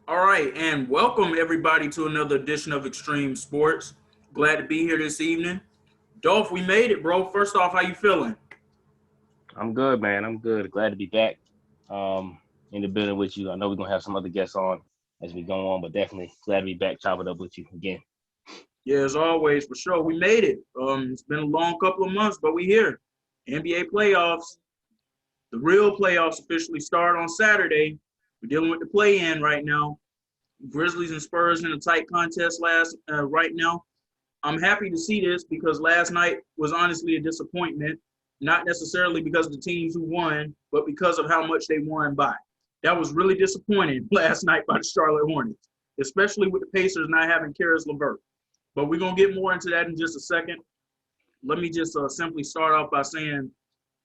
All right, and welcome everybody to another edition of Xtreme Sports. Glad to be here this evening. Dolph, we made it, bro. First off, how you feeling? I'm good, man. I'm good. Glad to be back in the building with you. I know we're gonna have some other guests on as we go on, but definitely glad to be back, chop it up with you again. Yeah, as always, for sure. We made it. It's been a long couple of months, but we here. NBA playoffs. The real playoffs officially start on Saturday. We're dealing with the play-in right now. Grizzlies and Spurs in a tight contest right now. I'm happy to see this because last night was honestly a disappointment, not necessarily because of the teams who won, but because of how much they won by. That was really disappointing last night by the Charlotte Hornets, especially with the Pacers not having Karis LeVert. But we're going to get more into that in just a second. Let me just simply start off by saying,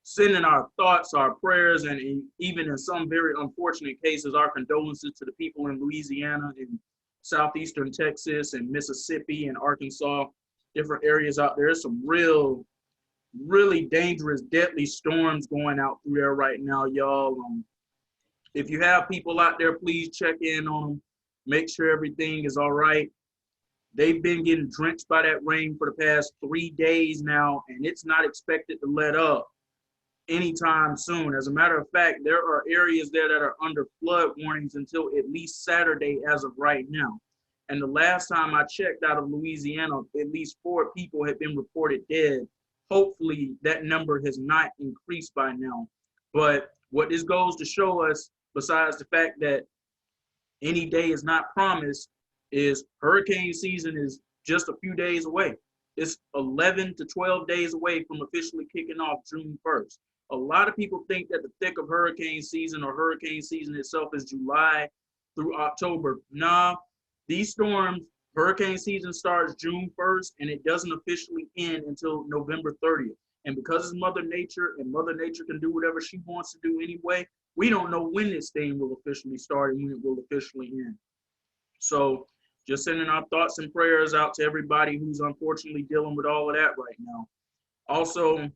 sending our thoughts, our prayers, and even in some very unfortunate cases, our condolences to the people in Louisiana and southeastern Texas and Mississippi and Arkansas, different areas out there. There's some really dangerous, deadly storms going out through there right now, y'all. If you have people out there, please check in on them. Make sure everything is all right. They've been getting drenched by that rain for the past 3 days now, and it's not expected to let up anytime soon. As a matter of fact, there are areas there that are under flood warnings until at least Saturday as of right now. And the last time I checked out of Louisiana, at least 4 people had been reported dead. Hopefully that number has not increased by now. But what this goes to show us, besides the fact that any day is not promised, is hurricane season is just a few days away. It's 11 to 12 days away from officially kicking off June 1st. A lot of people think that the thick of hurricane season or hurricane season itself is July through October. Nah, these storms, hurricane season starts June 1st and it doesn't officially end until November 30th. And because it's Mother Nature and Mother Nature can do whatever she wants to do anyway, we don't know when this thing will officially start and when it will officially end. So just sending our thoughts and prayers out to everybody who's unfortunately dealing with all of that right now. Also,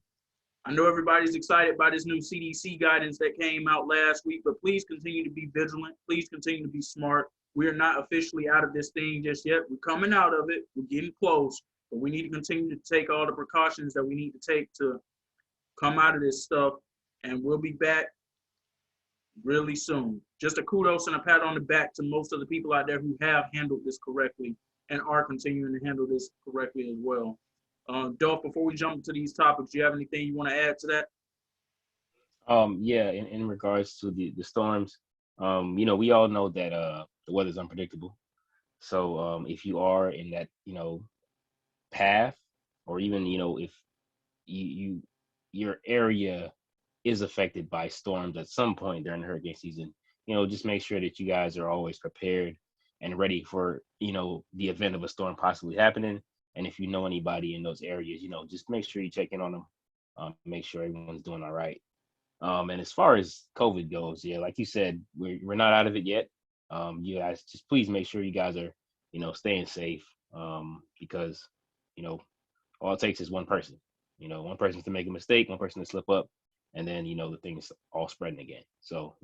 I know everybody's excited by this new CDC guidance that came out last week, but please continue to be vigilant. Please continue to be smart. We are not officially out of this thing just yet. We're coming out of it. We're getting close, but we need to continue to take all the precautions that we need to take to come out of this stuff, and we'll be back really soon. Just a kudos and a pat on the back to most of the people out there who have handled this correctly and are continuing to handle this correctly as well. Dolph, before we jump into these topics, do you have anything you want to add to that? Yeah, in regards to the storms, we all know that the weather's unpredictable. So if you are in that, path, or even, if you your area is affected by storms at some point during the hurricane season, just make sure that you guys are always prepared and ready for, the event of a storm possibly happening. And if you know anybody in those areas, just make sure you check in on them, make sure everyone's doing all right. And as far as COVID goes, yeah, like you said, we're not out of it yet. You guys just please make sure you guys are, staying safe, because, you know, all it takes is one person. One person to make a mistake, one person to slip up, and then the thing's all spreading again. So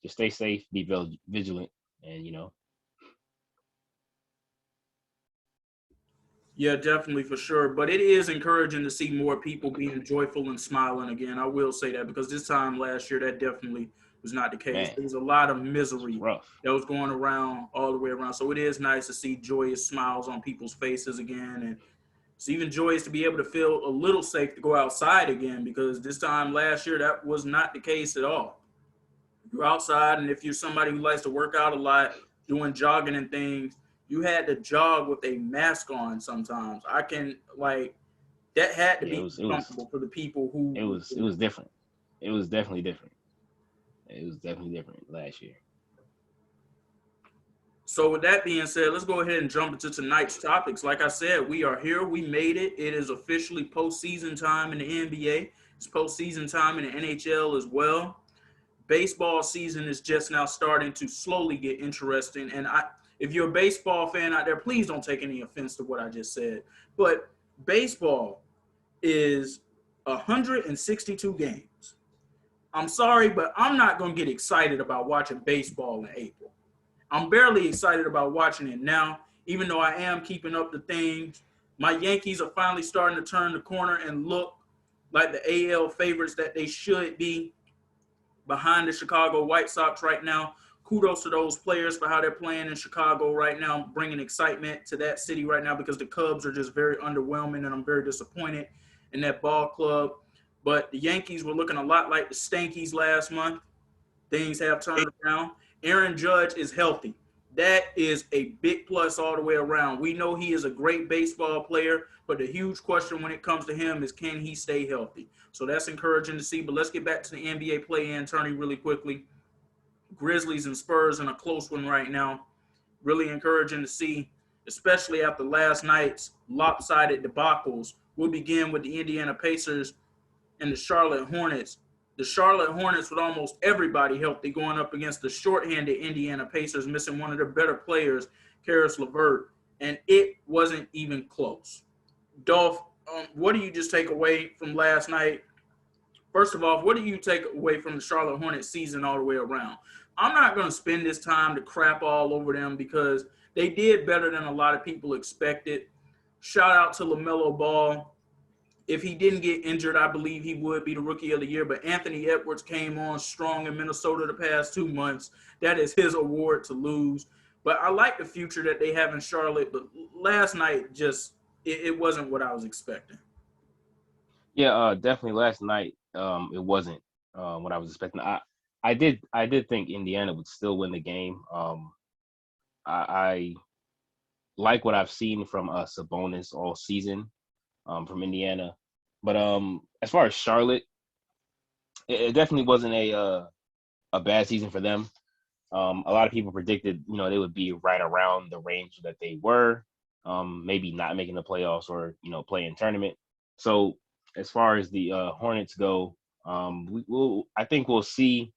just stay safe, be vigilant, and Yeah, definitely for sure. But it is encouraging to see more people being joyful and smiling again. I will say that because this time last year, that definitely was not the case. man, There was a lot of it's misery rough. that was going around all the way around. So it is nice to see joyous smiles on people's faces again. And it's even joyous to be able to feel a little safe to go outside again because this time last year, that was not the case at all. You're outside, and if you're somebody who likes to work out a lot, doing jogging and things, you had to jog with a mask on sometimes. I can like that had to Yeah, it be was it was uncomfortable for the people who. it was it was different. It was definitely different. It was definitely different last year. So with that being said, let's go ahead and jump into tonight's topics. Like I said, we are here. We made it. It is officially postseason time in the NBA. It's postseason time in the NHL as well. Baseball season is just now starting to slowly get interesting. And if you're a baseball fan out there, please don't take any offense to what I just said. But baseball is 162 games. I'm sorry, but I'm not going to get excited about watching baseball in April. I'm barely excited about watching it now, even though I am keeping up the things. My Yankees are finally starting to turn the corner and look like the AL favorites that they should be behind the Chicago White Sox right now. Kudos to those players for how they're playing in Chicago right now, bringing excitement to that city right now because the Cubs are just very underwhelming, and I'm very disappointed in that ball club. But the Yankees were looking a lot like the Stankies last month. Things have turned around. Aaron Judge is healthy. That is a big plus all the way around. We know he is a great baseball player, but the huge question when it comes to him is, can he stay healthy? So that's encouraging to see. But let's get back to the NBA Play-In Tourney really quickly. Grizzlies and Spurs in a close one right now. Really encouraging to see, especially after last night's lopsided debacles. We'll begin with the Indiana Pacers and the Charlotte Hornets. The Charlotte Hornets with almost everybody healthy going up against the shorthanded Indiana Pacers, missing one of their better players, Karis LeVert, and it wasn't even close. Dolph, what do you just take away from last night? First of all, what do you take away from the Charlotte Hornets season all the way around? I'm not going to spend this time to crap all over them because they did better than a lot of people expected. Shout out to LaMelo Ball. If he didn't get injured, I believe he would be the Rookie of the Year. But Anthony Edwards came on strong in Minnesota the past 2 months. That is his award to lose. But I like the future that they have in Charlotte. But last night, just it wasn't what I was expecting. Yeah, definitely last night, it wasn't what I was expecting. I did think Indiana would still win the game. I like what I've seen from Sabonis all season. From Indiana. But as far as Charlotte, it definitely wasn't a bad season for them. A lot of people predicted, they would be right around the range that they were, maybe not making the playoffs or, play in tournament. So as far as the Hornets go, I think we'll see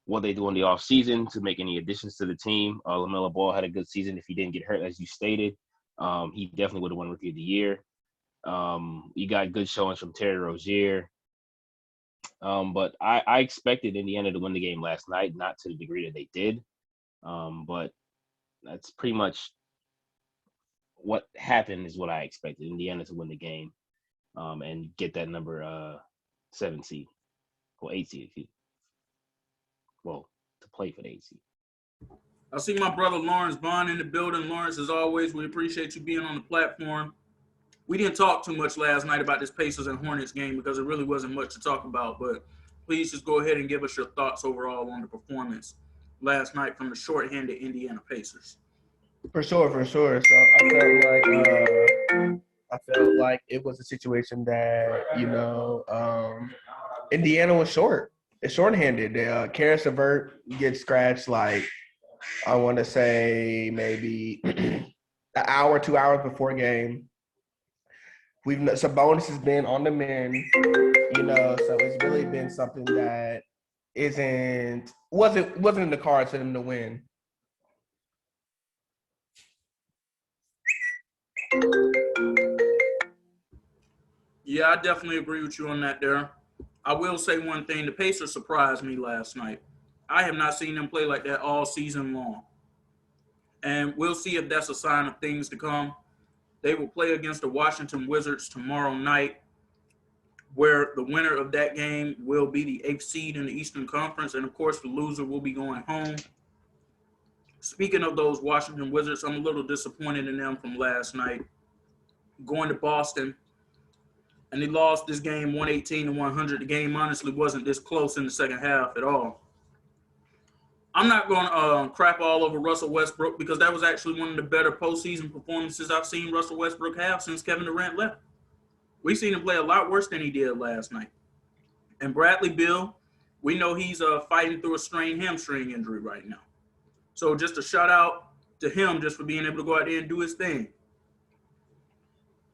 what they do in the offseason to make any additions to the team. LaMelo Ball had a good season. If he didn't get hurt, as you stated, he definitely would have won Rookie of the Year. You got good showings from Terry Rozier. But I expected Indiana to win the game last night, not to the degree that they did. But that's pretty much what happened is what I expected. Indiana to win the game and get that number 7 seed or 8 seed. Well, to play for the 8 seed. I see my brother Lawrence Vaughn in the building. Lawrence, as always, we appreciate you being on the platform. We didn't talk too much last night about this Pacers and Hornets game because it really wasn't much to talk about. But please just go ahead and give us your thoughts overall on the performance last night from the shorthanded Indiana Pacers. For sure. So I felt like it was a situation that Indiana was short. It's shorthanded. Karis LeVert gets scratched like I want to say maybe an hour, 2 hours before game. Sabonis has been on the mend, so it's really been something that wasn't in the cards for them to win. Yeah, I definitely agree with you on that there. I will say one thing. The Pacers surprised me last night. I have not seen them play like that all season long. And we'll see if that's a sign of things to come. They will play against the Washington Wizards tomorrow night, where the winner of that game will be the 8th seed in the Eastern Conference. And, of course, the loser will be going home. Speaking of those Washington Wizards, I'm a little disappointed in them from last night. Going to Boston, and they lost this game 118-100. The game honestly wasn't this close in the second half at all. I'm not going to crap all over Russell Westbrook because that was actually one of the better postseason performances I've seen Russell Westbrook have since Kevin Durant left. We've seen him play a lot worse than he did last night. And Bradley Beal, we know he's fighting through a strained hamstring injury right now. So just a shout out to him just for being able to go out there and do his thing.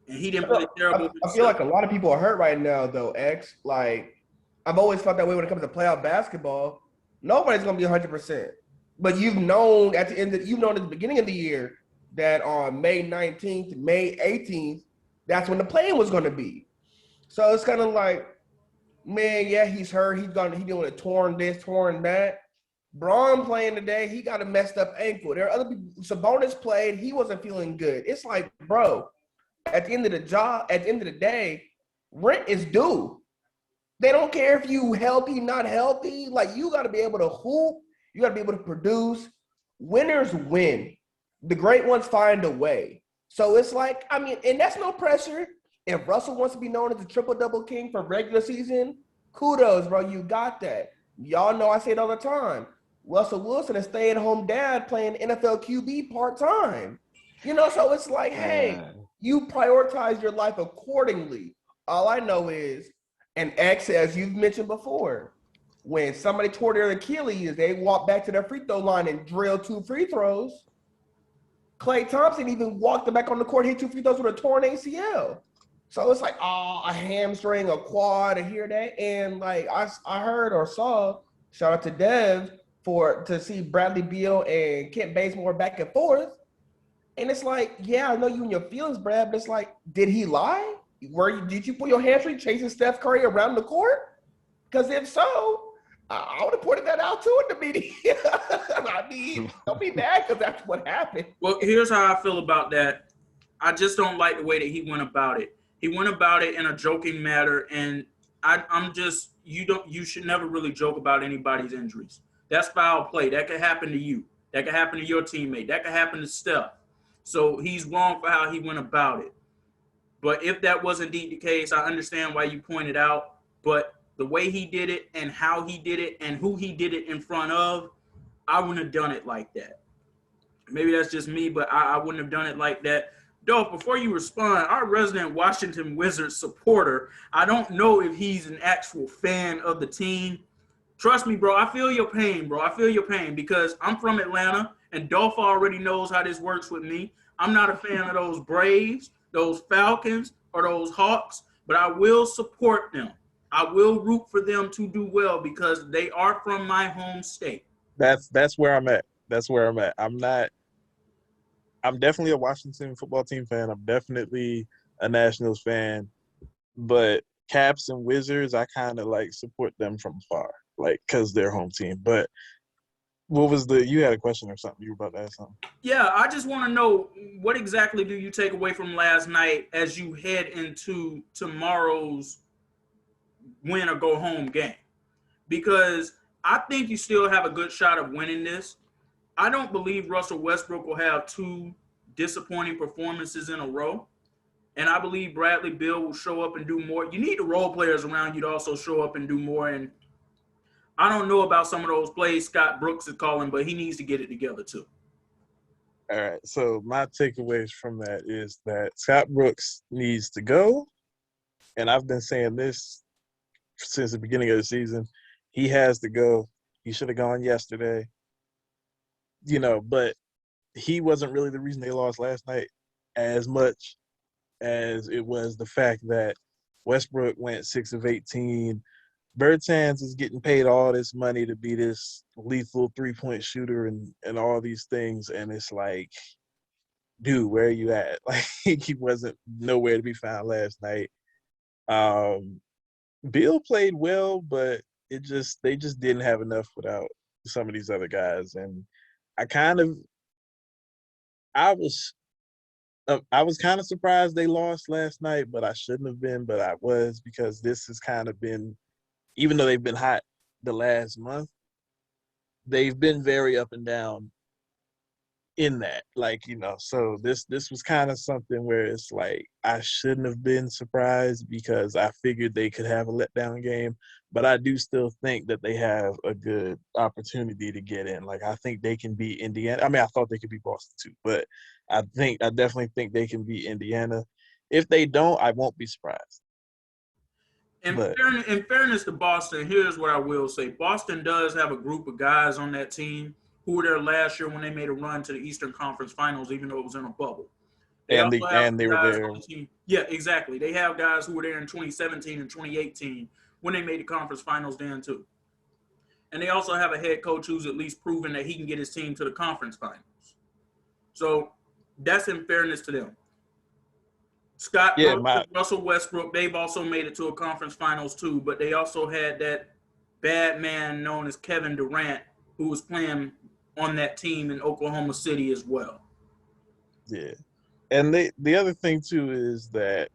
And he didn't play terrible. I feel like a lot of people are hurt right now, though, X. Like, I've always felt that way when it comes to playoff basketball. Nobody's going to be 100%. But you've known at the beginning of the year that on May 19th, May 18th, that's when the play-in was going to be. So it's kind of like, man, yeah, he's hurt. He's doing a torn this, torn that. Braun playing today, he got a messed up ankle. There are other people. Sabonis played, he wasn't feeling good. It's like, bro, at the end of the day, rent is due. They don't care if you healthy, not healthy. Like, you got to be able to hoop. You got to be able to produce. Winners win. The great ones find a way. So it's like, I mean, and that's no pressure. If Russell wants to be known as the triple-double king for regular season, kudos, bro. You got that. Y'all know I say it all the time. Russell Wilson, a stay-at-home dad playing NFL QB part-time. You know, so it's like, hey, you prioritize your life accordingly. All I know is, and X, as you've mentioned before, when somebody tore their Achilles, they walk back to their free throw line and drill 2 free throws. Klay Thompson even walked back on the court, hit 2 free throws with a torn ACL. So it's like, a hamstring, a quad, and hear that. And like I heard or saw, shout out to Dev to see Bradley Beal and Kent Bazemore back and forth. And it's like, yeah, I know you and your feelings, Brad, but it's like, did he lie? Did you pull your hamstring chasing Steph Curry around the court? Because if so, I would have pointed that out too in the meeting. I mean, don't be mad because that's what happened. Well, here's how I feel about that. I just don't like the way that he went about it. He went about it in a joking manner, and you should never really joke about anybody's injuries. That's foul play. That could happen to you. That could happen to your teammate. That could happen to Steph. So he's wrong for how he went about it. But if that was indeed the case, I understand why you pointed out. But the way he did it and how he did it and who he did it in front of, I wouldn't have done it like that. Maybe that's just me, but I wouldn't have done it like that. Dolph, before you respond, our resident Washington Wizards supporter, I don't know if he's an actual fan of the team. Trust me, bro, I feel your pain, bro. I feel your pain because I'm from Atlanta, and Dolph already knows how this works with me. I'm not a fan of those Braves, those Falcons, or those Hawks, but I will support them. I will root for them to do well because they are from my home state. That's where I'm at. That's where I'm at. I'm definitely a Washington football team fan. I'm definitely a Nationals fan. But Caps and Wizards, I kind of like support them from afar, like because they're home team. But what was you had a question or something? You were about to ask something. Yeah, I just want to know what exactly do you take away from last night as you head into tomorrow's win or go home game? Because I think you still have a good shot of winning this. I don't believe Russell Westbrook will have 2 disappointing performances in a row. And I believe Bradley Beal will show up and do more. You need the role players around you to also show up and do more. And I don't know about some of those plays Scott Brooks is calling, but he needs to get it together too. All right. So my takeaways from that is that Scott Brooks needs to go. And I've been saying this since the beginning of the season. He has to go. He should have gone yesterday. You know, but he wasn't really the reason they lost last night as much as it was the fact that Westbrook went 6 of 18. Bertans is getting paid all this money to be this lethal 3-point shooter and all these things. And it's like, dude, where are you at? Like, he wasn't nowhere to be found last night. Bill played well, but they just didn't have enough without some of these other guys. And I was kind of surprised they lost last night, but I shouldn't have been, but I was, because this has kind of been, even though they've been hot the last month, they've been very up and down in that. Like, you know, so this was kind of something where it's like I shouldn't have been surprised because I figured they could have a letdown game, but I do still think that they have a good opportunity to get in. Like, I think they can beat Indiana. I mean, I thought they could beat Boston too, but I definitely think they can beat Indiana. If they don't, I won't be surprised. In fairness to Boston, here's what I will say. Boston does have a group of guys on that team who were there last year when they made a run to the Eastern Conference Finals, even though it was in a bubble. They were there. Yeah, exactly. They have guys who were there in 2017 and 2018 when they made the conference finals then too. And they also have a head coach who's at least proven that he can get his team to the conference finals. So that's in fairness to them. Scott Brooks and Russell Westbrook, they've also made it to a conference finals too, but they also had that bad man known as Kevin Durant who was playing on that team in Oklahoma City as well. Yeah. And the other thing too is that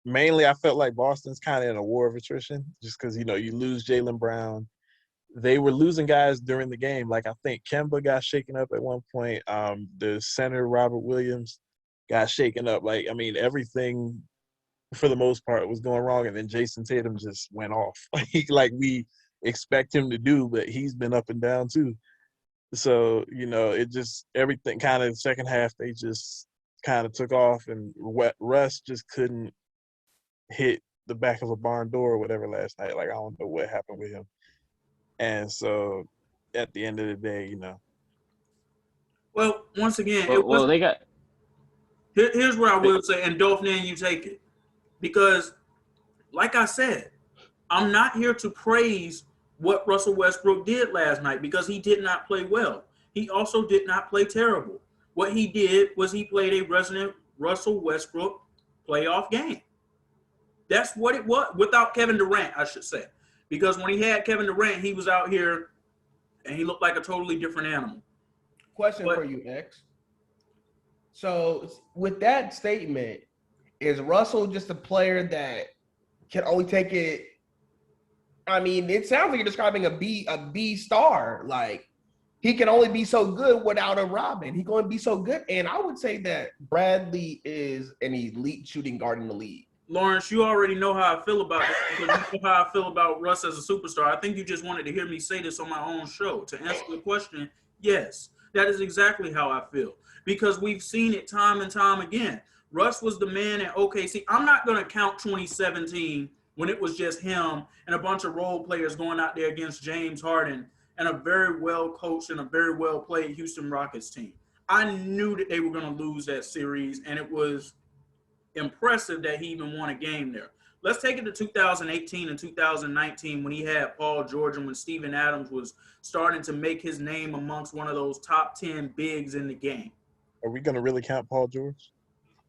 mainly I felt like Boston's kind of in a war of attrition just because, you lose Jaylen Brown. They were losing guys during the game. Like I think Kemba got shaken up at one point. The center, Robert Williams, got shaken up. Like, I mean, everything for the most part was going wrong. And then Jason Tatum just went off. Like we expect him to do, but he's been up and down too. So, it just everything kind of second half, they just kind of took off and Russ just couldn't hit the back of a barn door or whatever last night. Like, I don't know what happened with him. And so at the end of the day, Well, once again, they got. Here's what I will say, and Dolph, then you take it. Because, like I said, I'm not here to praise what Russell Westbrook did last night because he did not play well. He also did not play terrible. What he did was he played a resident Russell Westbrook playoff game. That's what it was, without Kevin Durant, I should say. Because when he had Kevin Durant, he was out here and he looked like a totally different animal. Question for you, X. So with that statement, is Russell just a player that can only take it? I mean, it sounds like you're describing a B star. Like he can only be so good without a Robin. He can only be so good. And I would say that Bradley is an elite shooting guard in the league. Lawrence, you already know how I feel about it because you know how I feel about Russ as a superstar. I think you just wanted to hear me say this on my own show. To answer the question, yes, that is exactly how I feel because we've seen it time and time again. Russ was the man at OKC. I'm not going to count 2017 when it was just him and a bunch of role players going out there against James Harden and a very well-coached and a very well-played Houston Rockets team. I knew that they were going to lose that series, and it was impressive that he even won a game there. Let's take it to 2018 and 2019 when he had Paul George and when Steven Adams was starting to make his name amongst one of those top 10 bigs in the game. Are we going to really count Paul George?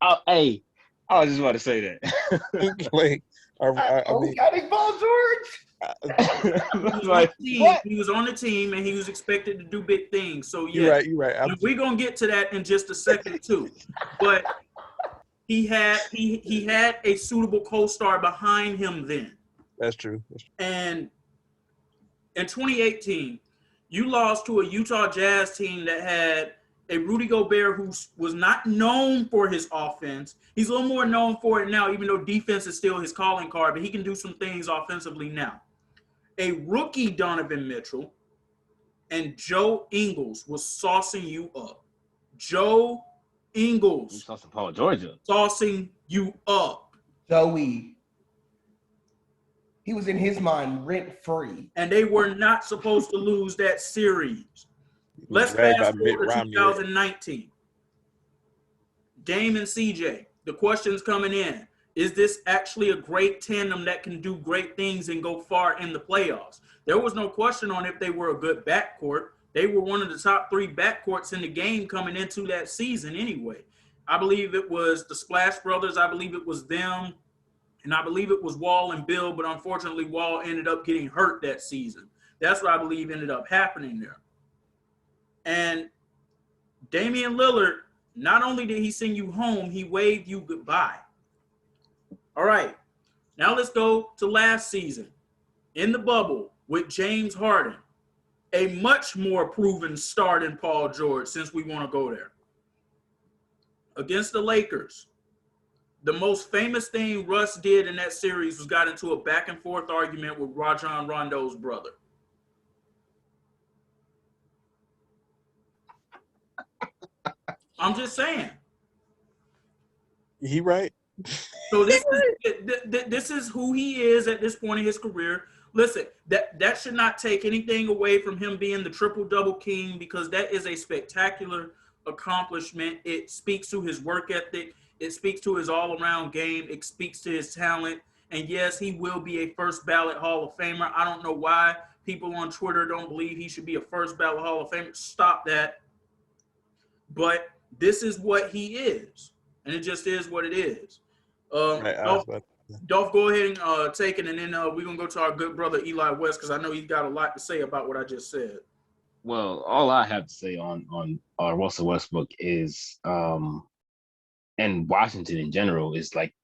Oh, hey, I was just about to say that. Like, I mean, counting Paul George? He was on the team and he was expected to do big things. So yeah, you're right. We're gonna get to that in just a second too. But he had a suitable co-star behind him then. That's true. And in 2018, you lost to a Utah Jazz team that had a Rudy Gobert who was not known for his offense. He's a little more known for it now, even though defense is still his calling card, but he can do some things offensively now. A rookie Donovan Mitchell and Joe Ingles was saucing you up. Joe Ingles. Saucing Paul George up. Saucing you up. Joey. He was in his mind rent-free. And they were not supposed to lose that series. Let's fast forward to 2019. Dame and CJ. The question's coming in. Is this actually a great tandem that can do great things and go far in the playoffs? There was no question on if they were a good backcourt. They were one of the top 3 backcourts in the game coming into that season anyway. I believe it was the Splash Brothers. I believe it was them. And I believe it was Wall and Bill, but unfortunately Wall ended up getting hurt that season. That's what I believe ended up happening there. And Damian Lillard, not only did he send you home, he waved you goodbye. All right, now let's go to last season. In the bubble with James Harden, a much more proven star than Paul George, since we want to go there. Against the Lakers, the most famous thing Russ did in that series was got into a back and forth argument with Rajon Rondo's brother. I'm just saying. He right. So this is who he is at this point in his career. Listen, that should not take anything away from him being the triple-double king because that is a spectacular accomplishment. It speaks to his work ethic. It speaks to his all-around game. It speaks to his talent. And yes, he will be a first-ballot Hall of Famer. I don't know why people on Twitter don't believe he should be a first-ballot Hall of Famer. Stop that. But this is what he is. And it just is what it is. Dolph, go ahead and take it, and then we're going to go to our good brother Eli West because I know he's got a lot to say about what I just said. Well, all I have to say on Russell Westbrook is, and Washington in general is like,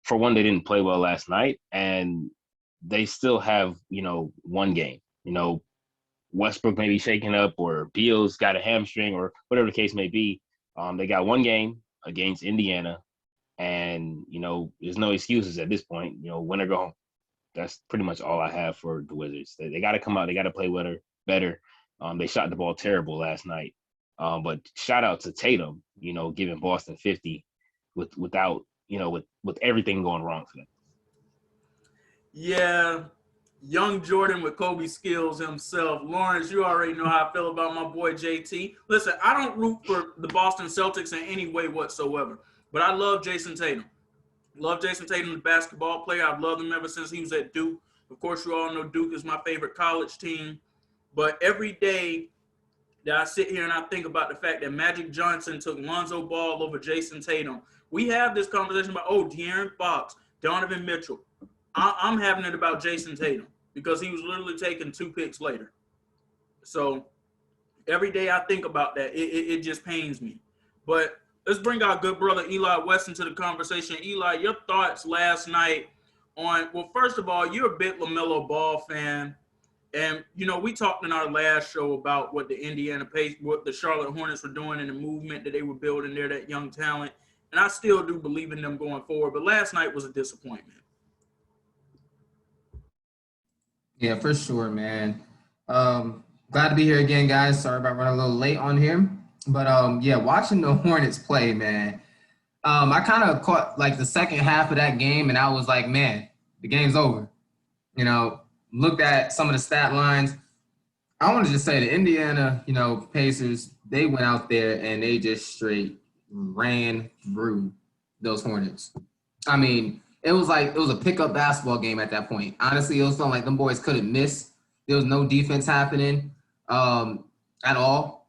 for one, they didn't play well last night, and they still have, one game. Westbrook may be shaken up, or Beal's got a hamstring, or whatever the case may be. They got one game against Indiana, and there's no excuses at this point. Win or go home. That's pretty much all I have for the Wizards. They got to come out. They got to play better. They shot the ball terrible last night. But shout out to Tatum, giving Boston 50 without, with everything going wrong for them. Yeah, young Jordan with Kobe skills himself. Lawrence, you already know how I feel about my boy JT. Listen, I don't root for the Boston Celtics in any way whatsoever, but I love Jason Tatum. Love Jason Tatum, the basketball player. I've loved him ever since he was at Duke. Of course, you all know Duke is my favorite college team. But every day that I sit here and I think about the fact that Magic Johnson took Lonzo Ball over Jason Tatum, we have this conversation about, De'Aaron Fox, Donovan Mitchell. I'm having it about Jason Tatum because he was literally taken 2 picks later. So every day I think about that, it just pains me. But let's bring our good brother Eli West into the conversation. Eli, your thoughts last night on, well, first of all, you're a big LaMelo Ball fan. And, we talked in our last show about what what the Charlotte Hornets were doing and the movement that they were building there, that young talent. And I still do believe in them going forward. But last night was a disappointment. Yeah, for sure, man. Glad to be here again, guys. Sorry about running a little late on here. But, watching the Hornets play, man, I kind of caught, like, the second half of that game, and I was like, man, the game's over. Looked at some of the stat lines. I want to just say the Indiana, Pacers, they went out there and they just straight ran through those Hornets. I mean, it was a pickup basketball game at that point. Honestly, it was feeling like them boys couldn't miss. There was no defense happening at all.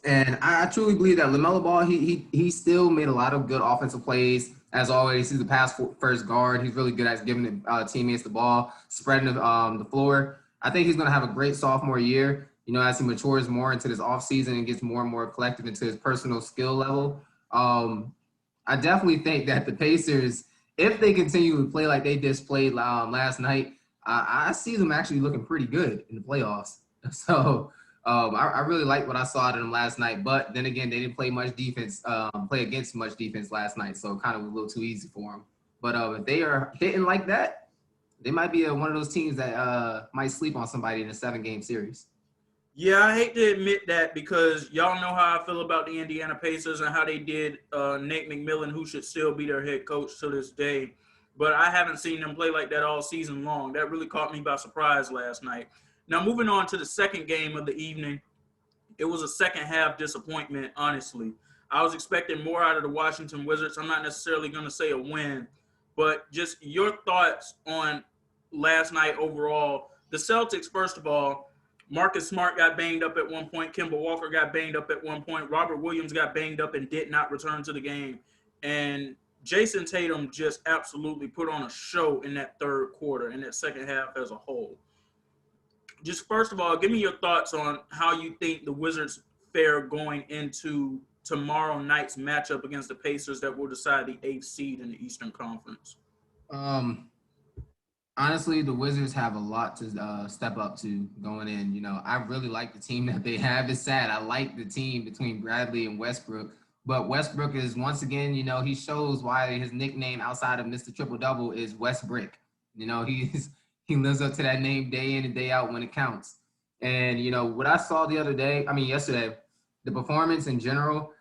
And I truly believe that LaMelo Ball, he still made a lot of good offensive plays. As always, he's a pass-first guard. He's really good at giving teammates the ball, spreading the floor. I think he's going to have a great sophomore year, as he matures more into this offseason and gets more and more collected into his personal skill level. I definitely think that the Pacers, if they continue to play like they displayed last night, I see them actually looking pretty good in the playoffs. So I really liked what I saw out of them last night. But then again, they didn't play against much defense last night. So it kind of was a little too easy for them. But if they are hitting like that, they might be one of those teams that might sleep on somebody in a 7-game series. Yeah, I hate to admit that because y'all know how I feel about the Indiana Pacers and how they did Nate McMillan, who should still be their head coach to this day. But I haven't seen them play like that all season long. That really caught me by surprise last night. Now, moving on to the second game of the evening, it was a second-half disappointment, honestly. I was expecting more out of the Washington Wizards. I'm not necessarily going to say a win, but just your thoughts on last night overall. The Celtics, first of all, Marcus Smart got banged up at one point. Kemba Walker got banged up at one point. Robert Williams got banged up and did not return to the game. And Jason Tatum just absolutely put on a show in that third quarter and that second half as a whole. Just first of all, give me your thoughts on how you think the Wizards fare going into tomorrow night's matchup against the Pacers that will decide the 8th seed in the Eastern Conference. Honestly, the Wizards have a lot to step up to going in. I really like the team that they have. It's sad. I like the team between Bradley and Westbrook. But Westbrook is, once again, he shows why his nickname outside of Mr. Triple-Double is Westbrick. He lives up to that name day in and day out when it counts. And, what I saw yesterday, the performance in general,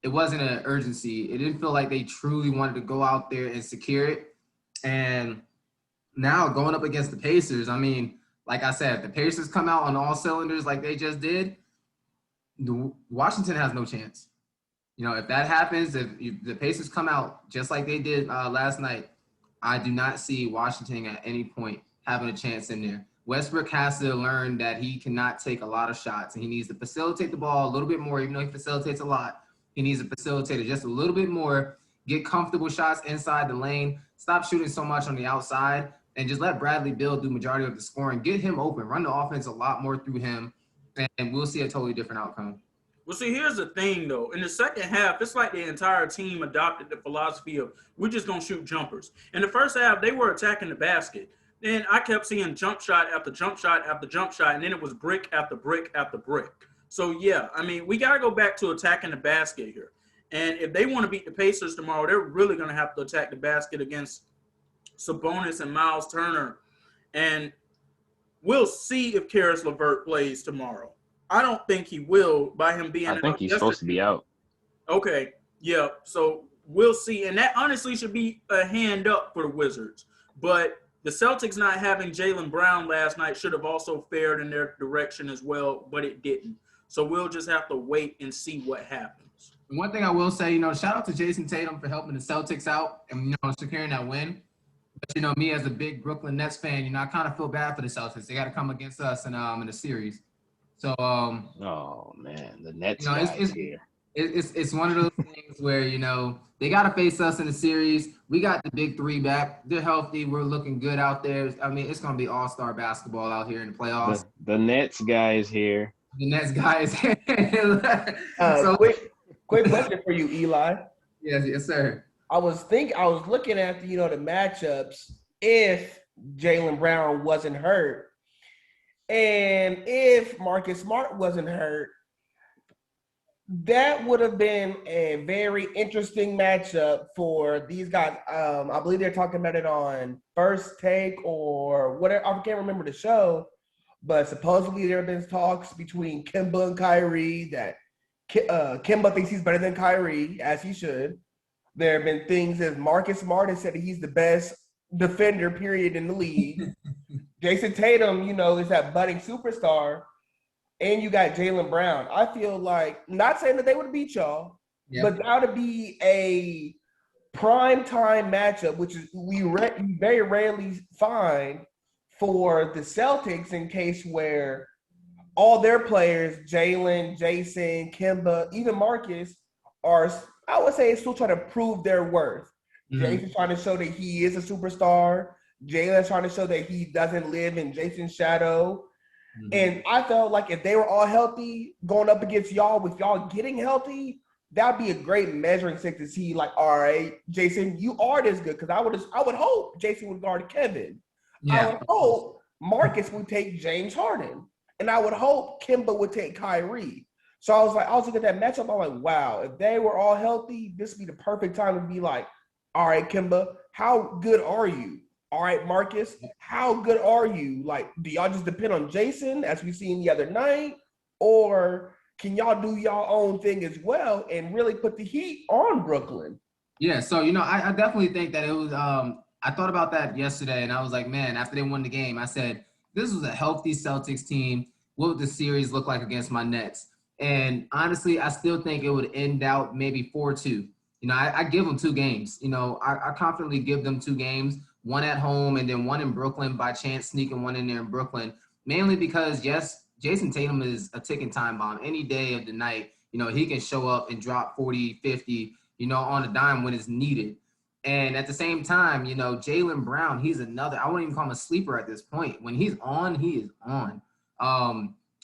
it wasn't an urgency. It didn't feel like they truly wanted to go out there and secure it. And now going up against the Pacers, like I said, if the Pacers come out on all cylinders like they just did, Washington has no chance. If that happens, if the Pacers come out just like they did last night, I do not see Washington at any point having a chance in there. Westbrook has to learn that he cannot take a lot of shots, and he needs to facilitate the ball a little bit more. Even though he facilitates a lot, he needs to facilitate it just a little bit more, get comfortable shots inside the lane, stop shooting so much on the outside, and just let Bradley Beal do majority of the scoring. Get him open, run the offense a lot more through him, and we'll see a totally different outcome. Well, see, here's the thing, though. In the second half, it's like the entire team adopted the philosophy of we're just going to shoot jumpers. In the first half, they were attacking the basket. Then I kept seeing jump shot after jump shot after jump shot, and then it was brick after brick after brick. So, yeah, I mean, we got to go back to attacking the basket here. And if they want to beat the Pacers tomorrow, they're really going to have to attack the basket against Sabonis and Miles Turner. And we'll see if Karis LeVert plays tomorrow. I don't think he will by him being I think he's supposed to be out. Okay, yeah. So we'll see. And that honestly should be a hand up for the Wizards. But the Celtics not having Jaylen Brown last night should have also fared in their direction as well, but it didn't. So we'll just have to wait and see what happens. One thing I will say, shout out to Jason Tatum for helping the Celtics out and, securing that win. But, me as a big Brooklyn Nets fan, I kind of feel bad for the Celtics. They got to come against us in the series. So, oh man, the Nets. It's one of those things where they got to face us in the series. We got the big three back. They're healthy. We're looking good out there. I mean, it's gonna be all-star basketball out here in the playoffs. The Nets guy is here. The Nets guy is here. So quick question for you, Eli. Yes, sir. I was looking at the matchups if Jaylen Brown wasn't hurt. And if Marcus Smart wasn't hurt, that would have been a very interesting matchup for these guys. I believe they're talking about it on First Take or whatever. I can't remember the show, but supposedly there have been talks between Kemba and Kyrie that Kemba thinks he's better than Kyrie, as he should. There have been things that Marcus Smart has said that he's the best defender, period, in the league. Jason Tatum, is that budding superstar, and you got Jaylen Brown. I feel like, not saying that they would beat y'all, but that would be a prime time matchup, which is we very rarely find for the Celtics in case where all their players, Jaylen, Jason, Kemba, even Marcus, are, I would say, still trying to prove their worth. Mm-hmm. Jason's trying to show that he is a superstar. Jaylen's trying to show that he doesn't live in Jason's shadow. Mm-hmm. And I felt like if they were all healthy going up against y'all, with y'all getting healthy, that'd be a great measuring stick to see, like, all right, Jason, you are this good. Because I would hope Jason would guard Kevin. Yeah. I would hope Marcus would take James Harden. And I would hope Kemba would take Kyrie. So I was looking at that matchup. I'm like, wow, if they were all healthy, this would be the perfect time to be like, all right, Kemba, how good are you? All right, Marcus, how good are you? Like, do y'all just depend on Jason, as we seen the other night? Or can y'all do y'all own thing as well and really put the heat on Brooklyn? Yeah, so, I definitely think that it was I thought about that yesterday, and I was like, man, after they won the game, I said, this was a healthy Celtics team. What would the series look like against my Nets? And honestly, I still think it would end out maybe 4-2. I give them 2 games. I confidently give them 2 games, one at home and then one in Brooklyn, by chance sneaking one in there in Brooklyn, mainly because, yes, Jason Tatum is a ticking time bomb. Any day of the night, he can show up and drop 40, 50, on a dime when it's needed. And at the same time, Jaylen Brown, he's another, I wouldn't even call him a sleeper at this point. When he's on, he is on.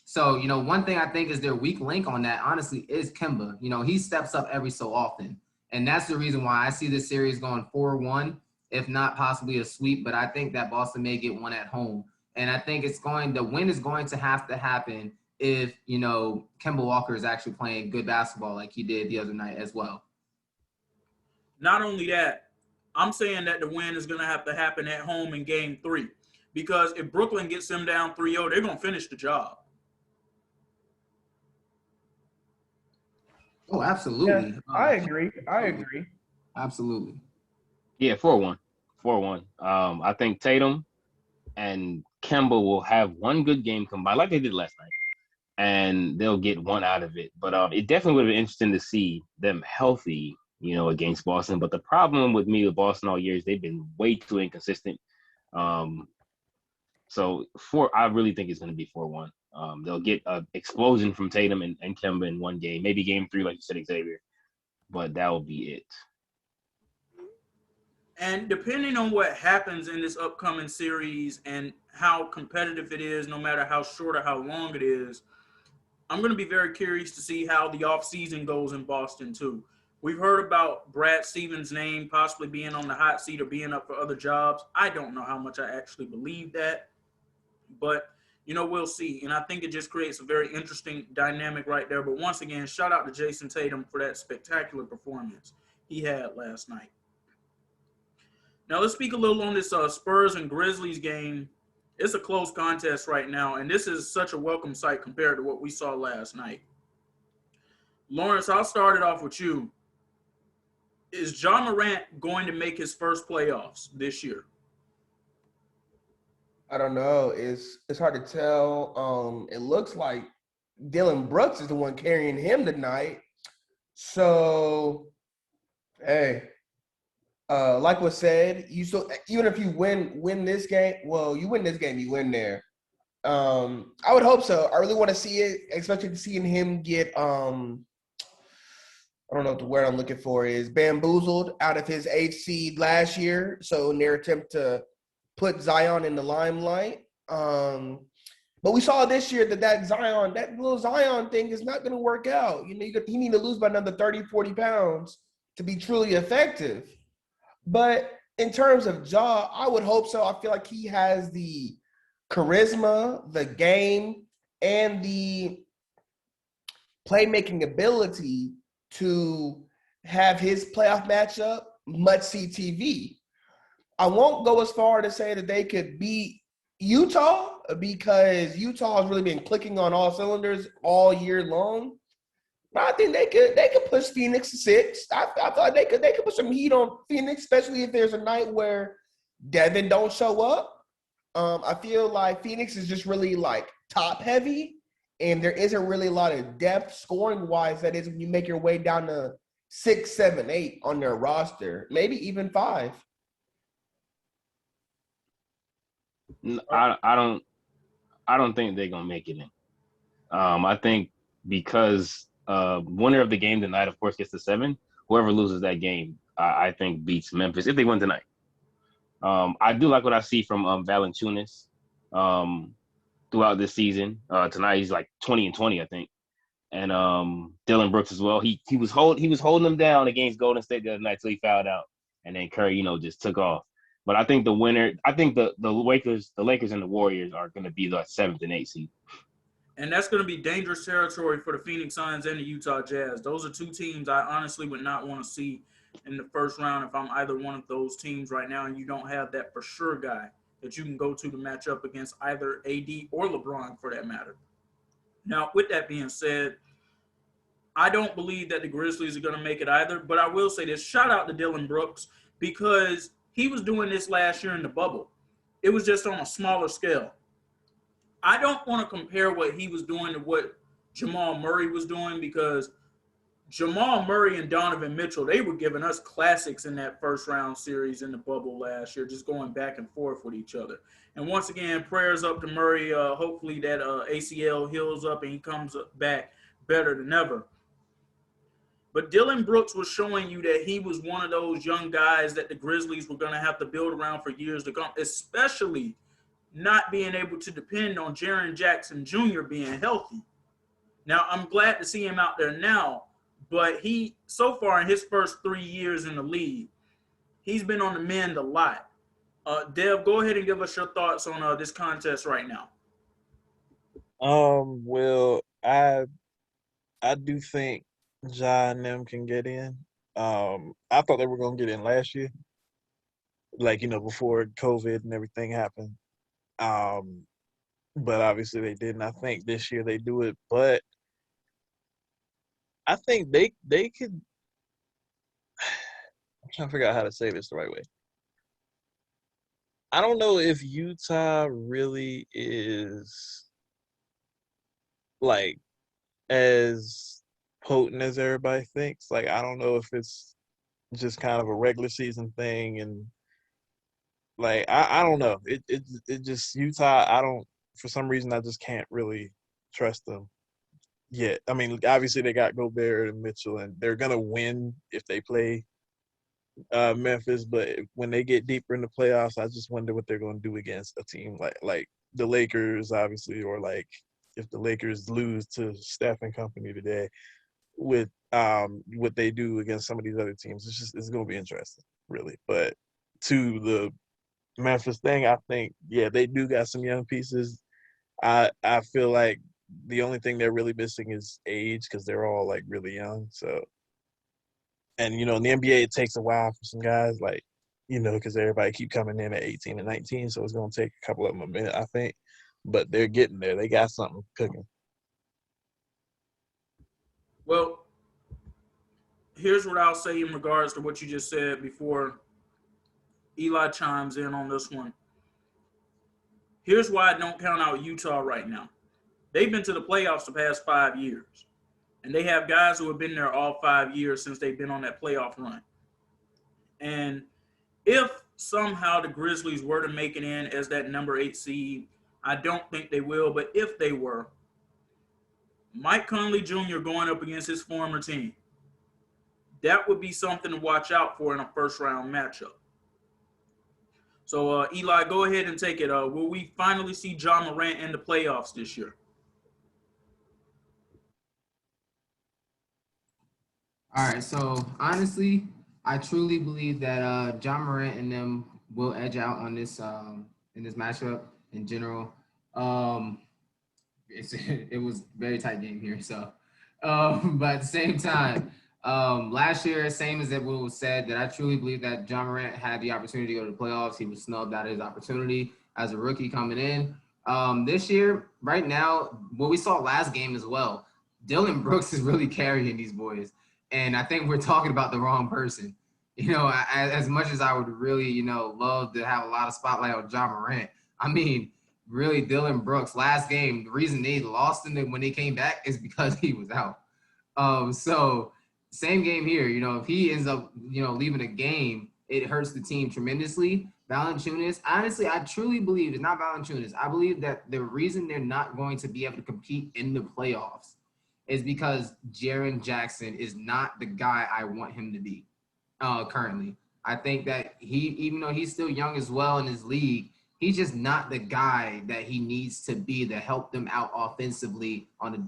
So, one thing I think is their weak link on that, honestly, is Kemba. He steps up every so often. And that's the reason why I see this series going 4-1, if not possibly a sweep. But I think that Boston may get one at home. And I think the win is going to have to happen if, Kemba Walker is actually playing good basketball like he did the other night as well. Not only that, I'm saying that the win is going to have to happen at home in Game 3. Because if Brooklyn gets them down 3-0, they're going to finish the job. Oh, absolutely. Yeah, I agree. Absolutely. Yeah, 4-1. 4-1. I think Tatum and Kemba will have one good game combined, like they did last night, and they'll get one out of it. But it definitely would have been interesting to see them healthy, against Boston. But the problem with me with Boston all year is they've been way too inconsistent. So I really think it's going to be 4-1. They'll get an explosion from Tatum and Kemba in one game, maybe Game 3, like you said, Xavier. But that will be it. And depending on what happens in this upcoming series and how competitive it is, no matter how short or how long it is, I'm going to be very curious to see how the offseason goes in Boston, too. We've heard about Brad Stevens' name possibly being on the hot seat or being up for other jobs. I don't know how much I actually believe that, but, we'll see. And I think it just creates a very interesting dynamic right there. But once again, shout out to Jason Tatum for that spectacular performance he had last night. Now, let's speak a little on this Spurs and Grizzlies game. It's a close contest right now, and this is such a welcome sight compared to what we saw last night. Lawrence, I'll start it off with you. Is Ja Morant going to make his first playoffs this year? I don't know. It's hard to tell. It looks like Dylan Brooks is the one carrying him tonight. So, hey, like was said, you still, even if you win this game, well, you win this game, you win there. I would hope so. I really want to see it, especially seeing him get I don't know what the word I'm looking for is, bamboozled out of his 8th seed last year. So in their attempt to put Zion in the limelight. But we saw this year that little Zion thing is not going to work out. You need to lose by another 30, 40 pounds to be truly effective. But in terms of Ja, I would hope so. I feel like he has the charisma, the game, and the playmaking ability to have his playoff matchup must-see TV. I won't go as far to say that they could beat Utah because Utah has really been clicking on all cylinders all year long. But I think they could push Phoenix to 6. I thought they could put some heat on Phoenix, especially if there's a night where Devin don't show up. I feel like Phoenix is just really like top heavy, and there isn't really a lot of depth scoring wise. That is when you make your way down to 6, 7, 8 on their roster, maybe even 5. I don't think they're gonna make it in. I think because winner of the game tonight, of course, gets the 7. Whoever loses that game, I think beats Memphis if they win tonight. I do like what I see from Valanciunas throughout this season. Tonight he's like 20 and 20, I think, and Dylan Brooks as well. He was holding them down against Golden State the other night till he fouled out, and then Curry, just took off. But I think the winner, I think the Lakers and the Warriors are going to be the 7th and 8th seed. And that's going to be dangerous territory for the Phoenix Suns and the Utah Jazz. Those are two teams I honestly would not want to see in the first round if I'm either one of those teams right now and you don't have that for sure guy that you can go to match up against either AD or LeBron for that matter. Now, with that being said, I don't believe that the Grizzlies are going to make it either, but I will say this. Shout out to Dylan Brooks because he was doing this last year in the bubble. It was just on a smaller scale. I don't want to compare what he was doing to what Jamal Murray was doing because Jamal Murray and Donovan Mitchell, they were giving us classics in that first round series in the bubble last year, just going back and forth with each other. And once again, prayers up to Murray. Hopefully that ACL heals up and he comes back better than ever. But Dylan Brooks was showing you that he was one of those young guys that the Grizzlies were going to have to build around for years to come, especially not being able to depend on Jaren Jackson Jr. being healthy. Now, I'm glad to see him out there now, but he, so far in his first 3 years in the league, he's been on the mend a lot. Dev, go ahead and give us your thoughts on this contest right now. Well, I do think Ja and them can get in. I thought they were gonna get in last year, before COVID and everything happened. But obviously they didn't. I think this year they do it, but I think they could. I'm trying to figure out how to say this the right way. I don't know if Utah really is like as potent as everybody thinks. Like, I don't know if it's just kind of a regular season thing, and I don't know. It just Utah. For some reason I just can't really trust them yet. I mean, obviously they got Gobert and Mitchell, and they're gonna win if they play Memphis. But when they get deeper in the playoffs, I just wonder what they're gonna do against a team like the Lakers, obviously, or like if the Lakers lose to Steph and company today with what they do against some of these other teams. It's going to be interesting, really. But to the Memphis thing, I think, yeah, they do got some young pieces. I feel like the only thing they're really missing is age because they're all like really young. So, and in the NBA, it takes a while for some guys, like, because everybody keep coming in at 18 and 19, so it's going to take a couple of them a minute, I think. But they're getting there. They got something cooking. Well, here's what I'll say in regards to what you just said before Eli chimes in on this one. Here's why I don't count out Utah right now. They've been to the playoffs the past 5 years, and they have guys who have been there all 5 years since they've been on that playoff run. And if somehow the Grizzlies were to make it in as that number 8 seed, I don't think they will, but if they were, Mike Conley Jr. going up against his former team, that would be something to watch out for in a first-round matchup. So, Eli, go ahead and take it. Will we finally see Ja Morant in the playoffs this year? All right, so honestly, I truly believe that Ja Morant and them will edge out on this in this matchup in general. It was a very tight game here, so but at the same time, last year, same as it was said, that I truly believe that Ja Morant had the opportunity to go to the playoffs. He was snubbed out of his opportunity as a rookie coming in. This year, right now, what we saw last game as well, Dylan Brooks is really carrying these boys. And I think we're talking about the wrong person. As much as I would really, love to have a lot of spotlight on Ja Morant, I mean, really, Dylan Brooks, last game, the reason they lost him when they came back is because he was out. So same game here. If he ends up, leaving a game, it hurts the team tremendously. Valanciunas, honestly, I truly believe it's not Valanciunas. I believe that the reason they're not going to be able to compete in the playoffs is because Jaren Jackson is not the guy I want him to be currently. I think that even though he's still young as well in his league, he's just not the guy that he needs to be to help them out offensively on a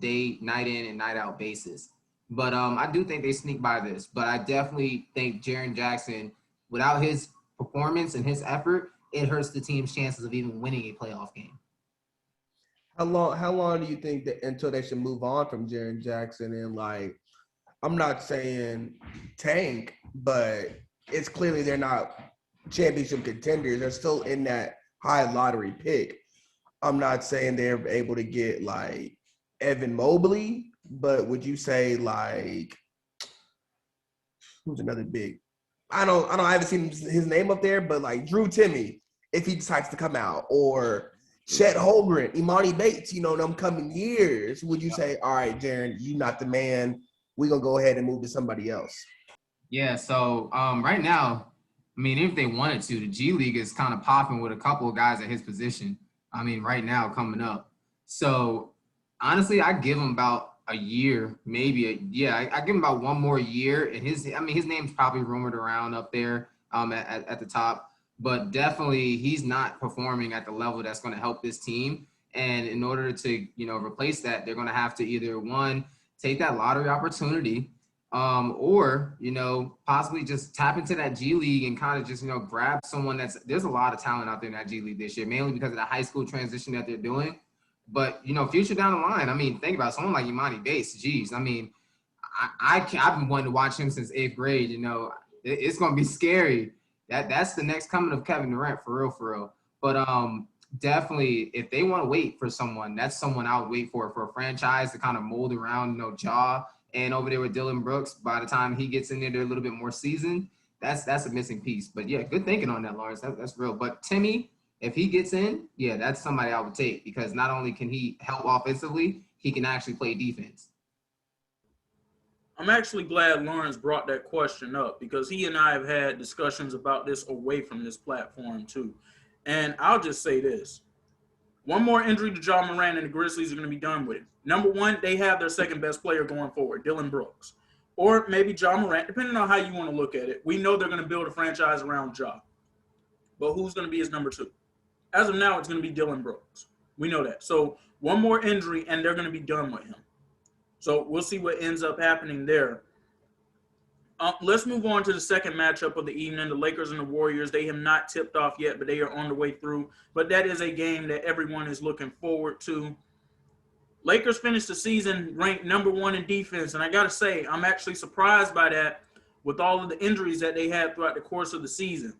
night in and night out basis. But I do think they sneak by this. But I definitely think Jaren Jackson, without his performance and his effort, it hurts the team's chances of even winning a playoff game. How long do you think that until they should move on from Jaren Jackson? And I'm not saying tank, but it's clearly they're not championship contenders. They're still in that high lottery pick. I'm not saying they're able to get Evan Mobley, but would you say who's another big? I haven't seen his name up there, but Drew Timme, if he decides to come out, or Chet Holmgren, Imani Bates, them coming years, would you say, all right, Jaren, you're not the man. We're going to go ahead and move to somebody else? Yeah, so right now, I mean, if they wanted to, the G League is kind of popping with a couple of guys at his position. I mean, right now coming up. So honestly, I give him about a year, maybe. I give him about one more year. And his name's probably rumored around up there at the top. But definitely he's not performing at the level that's going to help this team. And in order to, replace that, they're going to have to either, one, take that lottery opportunity, or, possibly just tap into that G League and kind of just, grab someone there's a lot of talent out there in that G League this year, mainly because of the high school transition that they're doing. But, future down the line, I mean, think about someone like Imani Bates. Geez, I mean, I've been wanting to watch him since 8th grade. It's going to be scary. That's the next coming of Kevin Durant, for real. But definitely, if they want to wait for someone, that's someone I would wait for a franchise to kind of mold around, Ja, and over there with Dylan Brooks. By the time he gets in there, they're a little bit more seasoned. That's a missing piece. But yeah, good thinking on that, Lawrence. That's real. But Timme, if he gets in, yeah, that's somebody I would take, because not only can he help offensively, he can actually play defense. I'm actually glad Lawrence brought that question up, because he and I have had discussions about this away from this platform too. And I'll just say this. One more injury to Ja Morant and the Grizzlies are going to be done with it. Number one, they have their second best player going forward, Dylan Brooks. Or maybe Ja Morant, depending on how you want to look at it. We know they're going to build a franchise around Ja. But who's going to be his number two? As of now, it's going to be Dylan Brooks. We know that. So One more injury, and they're going to be done with him. So we'll see what ends up happening there. Let's move on to the second matchup of the evening, the Lakers and the Warriors. They have not tipped off yet, but they are on the way through. But that is a game that everyone is looking forward to. Lakers finished the season ranked number 1 in defense, and I got to say, I'm actually surprised by that with all of the injuries that they had throughout the course of the season.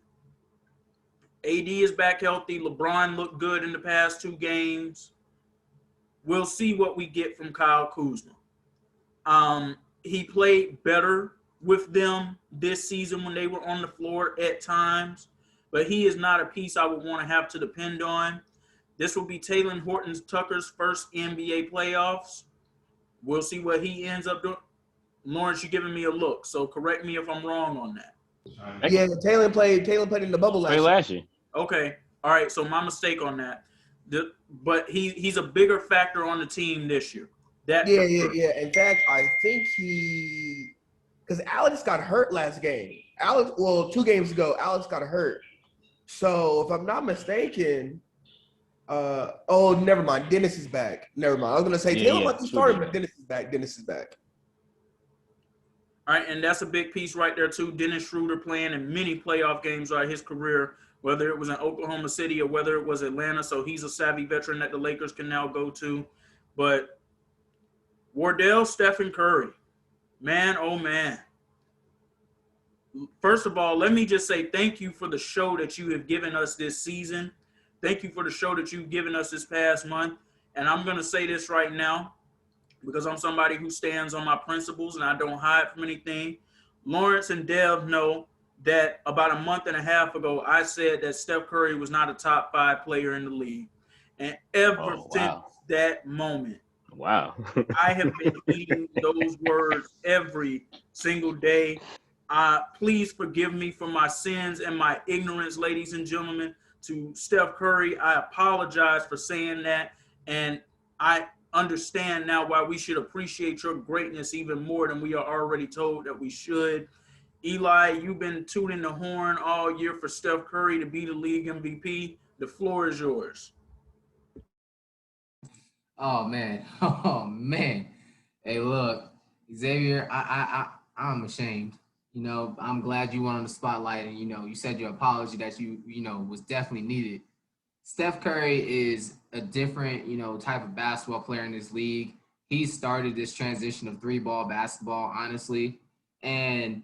AD is back healthy. LeBron looked good in the past 2 games. We'll see what we get from Kyle Kuzma. He played better with them this season when they were on the floor at times, but he is not a piece I would want to have to depend on. This will be Talen Horton-Tucker's first NBA playoffs. We'll see what he ends up doing. Lawrence, you're giving me a look, so correct me if I'm wrong on that. Yeah, Taylor played in the bubble last year. Okay. All right, so my mistake on that. But he's a bigger factor on the team this year. Yeah. In fact, I think because Alex got hurt last game. 2 games ago, Alex got hurt. So if I'm not mistaken, never mind. Dennis is back. Never mind. I was gonna say Taylor might be starting, but Dennis is back. All right, and that's a big piece right there too. Dennis Schroeder playing in many playoff games throughout his career, whether it was in Oklahoma City or whether it was Atlanta. So he's a savvy veteran that the Lakers can now go to. But Wardell, Stephen Curry, man, oh man. First of all, let me just say thank you for the show that you have given us this season. Thank you for the show that you've given us this past month. And I'm going to say this right now because I'm somebody who stands on my principles and I don't hide from anything. Lawrence and Dev know that about a month and a half ago, I said that Steph Curry was not a top 5 player in the league. And ever since that moment, I have been eating those words every single day. Please forgive me for my sins and my ignorance, ladies and gentlemen. To Steph Curry, I apologize for saying that, and I understand now why we should appreciate your greatness even more than we are already told that we should. Eli, you've been tooting the horn all year for Steph Curry to be the league MVP. The floor is yours. Oh man. Hey, look, Xavier, I'm ashamed. I'm glad you went on the spotlight and, you said your apology that you was definitely needed. Steph Curry is a different, type of basketball player in this league. He started this transition of 3-ball basketball, honestly. And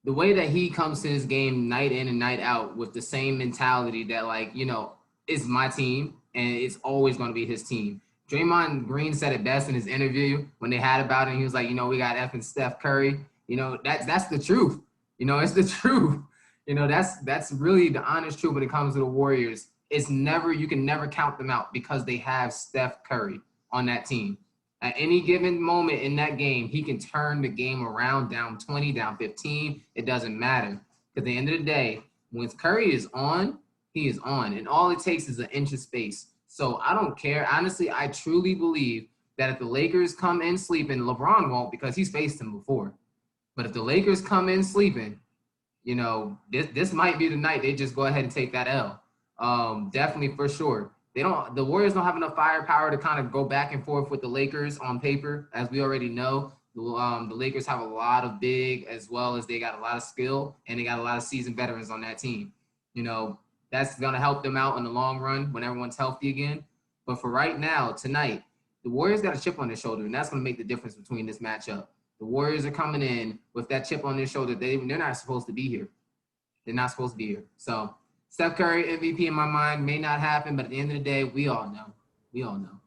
the way that he comes to his game night in and night out with the same mentality that, it's my team and it's always going to be his team. Draymond Green said it best in his interview when they had about it. He was like, we got effing Steph Curry. That's the truth. It's the truth. That's really the honest truth when it comes to the Warriors. You can never count them out because they have Steph Curry on that team. At any given moment in that game, he can turn the game around, down 20, down 15. It doesn't matter. At the end of the day, when Curry is on, he is on. And all it takes is an inch of space. So I don't care. Honestly, I truly believe that if the Lakers come in sleeping, LeBron won't because he's faced him before. But if the Lakers come in sleeping, this might be the night they just go ahead and take that L. Definitely for sure. The Warriors don't have enough firepower to kind of go back and forth with the Lakers on paper, as we already know. The Lakers have a lot of big as well as they got a lot of skill and they got a lot of seasoned veterans on that team. That's going to help them out in the long run when everyone's healthy again. But for right now, tonight, the Warriors got a chip on their shoulder, and that's going to make the difference between this matchup. The Warriors are coming in with that chip on their shoulder. They're not supposed to be here. They're not supposed to be here. So Steph Curry, MVP in my mind, may not happen, but at the end of the day, we all know. We all know.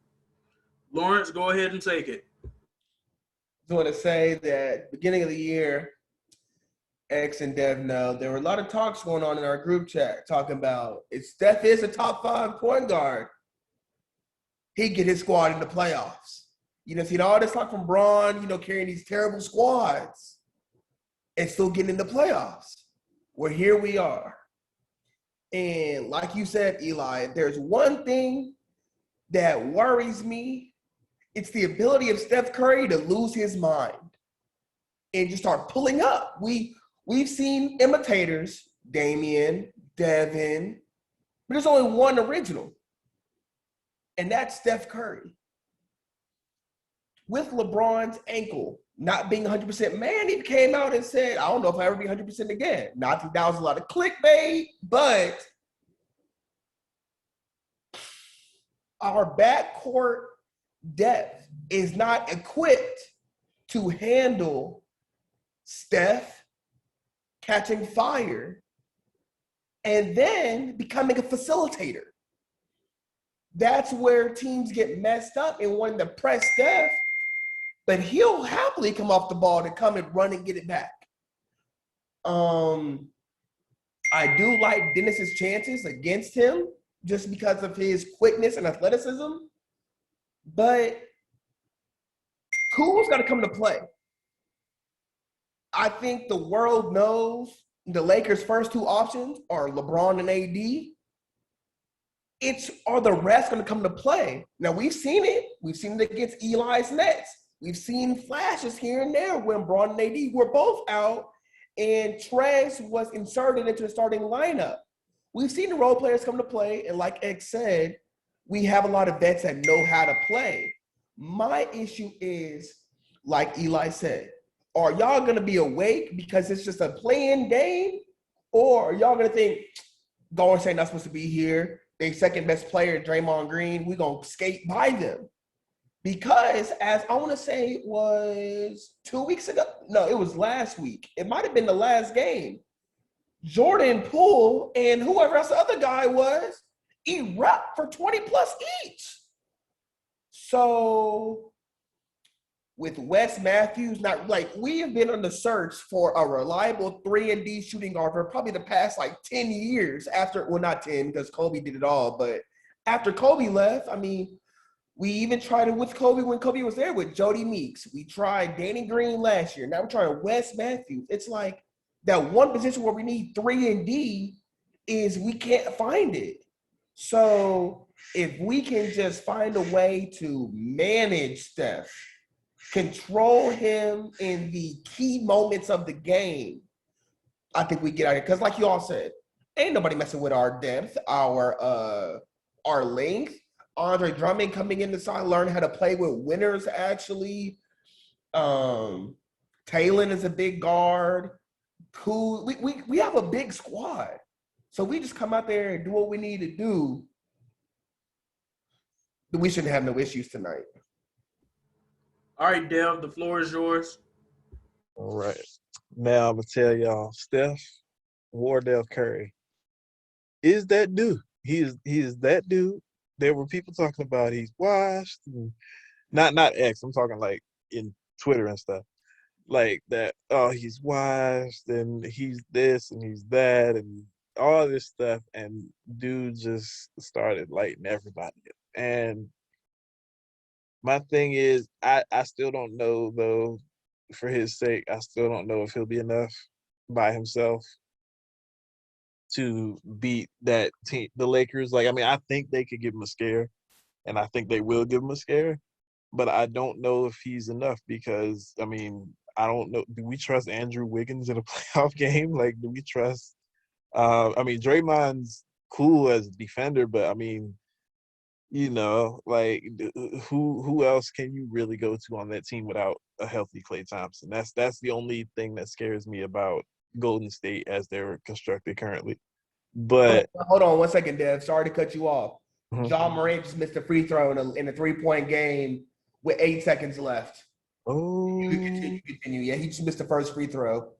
Lawrence, go ahead and take it. I just want to say that beginning of the year, X and Dev know there were a lot of talks going on in our group chat talking about if Steph is a top 5 point guard, he'd get his squad in the playoffs. See all this talk from Braun, carrying these terrible squads and still getting in the playoffs. Well, here we are. And like you said, Eli, if there's one thing that worries me, it's the ability of Steph Curry to lose his mind and just start pulling up. We've seen imitators, Damian, Devin, but there's only one original. and that's Steph Curry. With LeBron's ankle not being 100%, man, he came out and said, I don't know if I'll ever be 100% again. Not that that was a lot of clickbait, but our backcourt depth is not equipped to handle Steph catching fire and then becoming a facilitator. That's where teams get messed up and wanting to press Steph, but he'll happily come off the ball to come and run and get it back. I do like Dennis's chances against him just because of his quickness and athleticism, but Kuzma's got to come to play. I think the world knows the Lakers' first two options are LeBron and AD. Are the rest going to come to play? Now, we've seen it. We've seen it against Eli's Nets. We've seen flashes here and there when Braun and AD were both out and Trez was inserted into the starting lineup. We've seen the role players come to play, and like X said, we have a lot of vets that know how to play. My issue is, like Eli said, are y'all going to be awake because it's just a play-in game? Or are y'all going to think, Golden State not supposed to be here, their second best player, Draymond Green, we're going to skate by them? Because as I want to say it was 2 weeks ago. No, it was last week. It might have been the last game. Jordan Poole and whoever else the other guy was erupt for 20 plus each. So with Wes Matthews, we have been on the search for a reliable 3-and-D shooting guard for probably the past 10 years after, well, not 10 because Kobe did it all, but after Kobe left, I mean, we even tried it with Kobe when Kobe was there with Jody Meeks. We tried Danny Green last year. Now we're trying Wes Matthews. It's like that one position where we need 3-and-D is we can't find it. So if we can just find a way to manage Steph, control him in the key moments of the game, I think we get out of here. Because like you all said, ain't nobody messing with our depth, our length. Andre Drummond coming in the side, learning how to play with winners, actually. Talon is a big guard. Cool. We have a big squad. So we just come out there and do what we need to do. We shouldn't have no issues tonight. All right, Dev, the floor is yours. All right. Now I'm going to tell y'all, Steph Wardell Curry is that dude. He is that dude. There were people talking about he's washed. Not X. I'm talking in Twitter and stuff. Like that, oh, he's washed and he's this and he's that and all this stuff. And dude just started lighting everybody up. And my thing is, I still don't know, though, for his sake, I still don't know if he'll be enough by himself to beat that team, the Lakers. I think they could give him a scare, and I think they will give him a scare, but I don't know if he's enough because, I don't know. Do we trust Andrew Wiggins in a playoff game? Do we trust Draymond's cool as a defender, but who else can you really go to on that team without a healthy Klay Thompson? That's the only thing that scares me about Golden State as they're constructed currently. But hold on 1 second, Dev. Sorry to cut you off. Mm-hmm. John Morant just missed a free throw in a 3-point game with 8 seconds left. Oh, You continue. Yeah, he just missed the first free throw.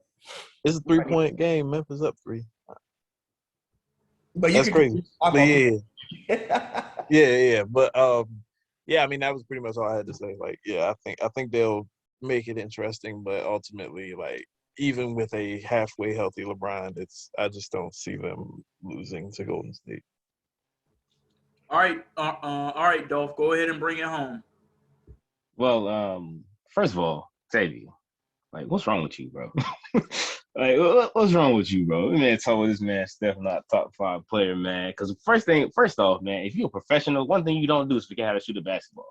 It's a 3-point game. Memphis up 3. But that's crazy. But yeah. But that was pretty much all I had to say. I think they'll make it interesting, but ultimately, even with a halfway healthy LeBron, I just don't see them losing to Golden State. All right, Dolph, go ahead and bring it home. Well, first of all, Xavier, what's wrong with you, bro? What's wrong with you, bro? Man told this man Steph not top 5 player, man. Because first off, man, if you're a professional, one thing you don't do is forget how to shoot a basketball.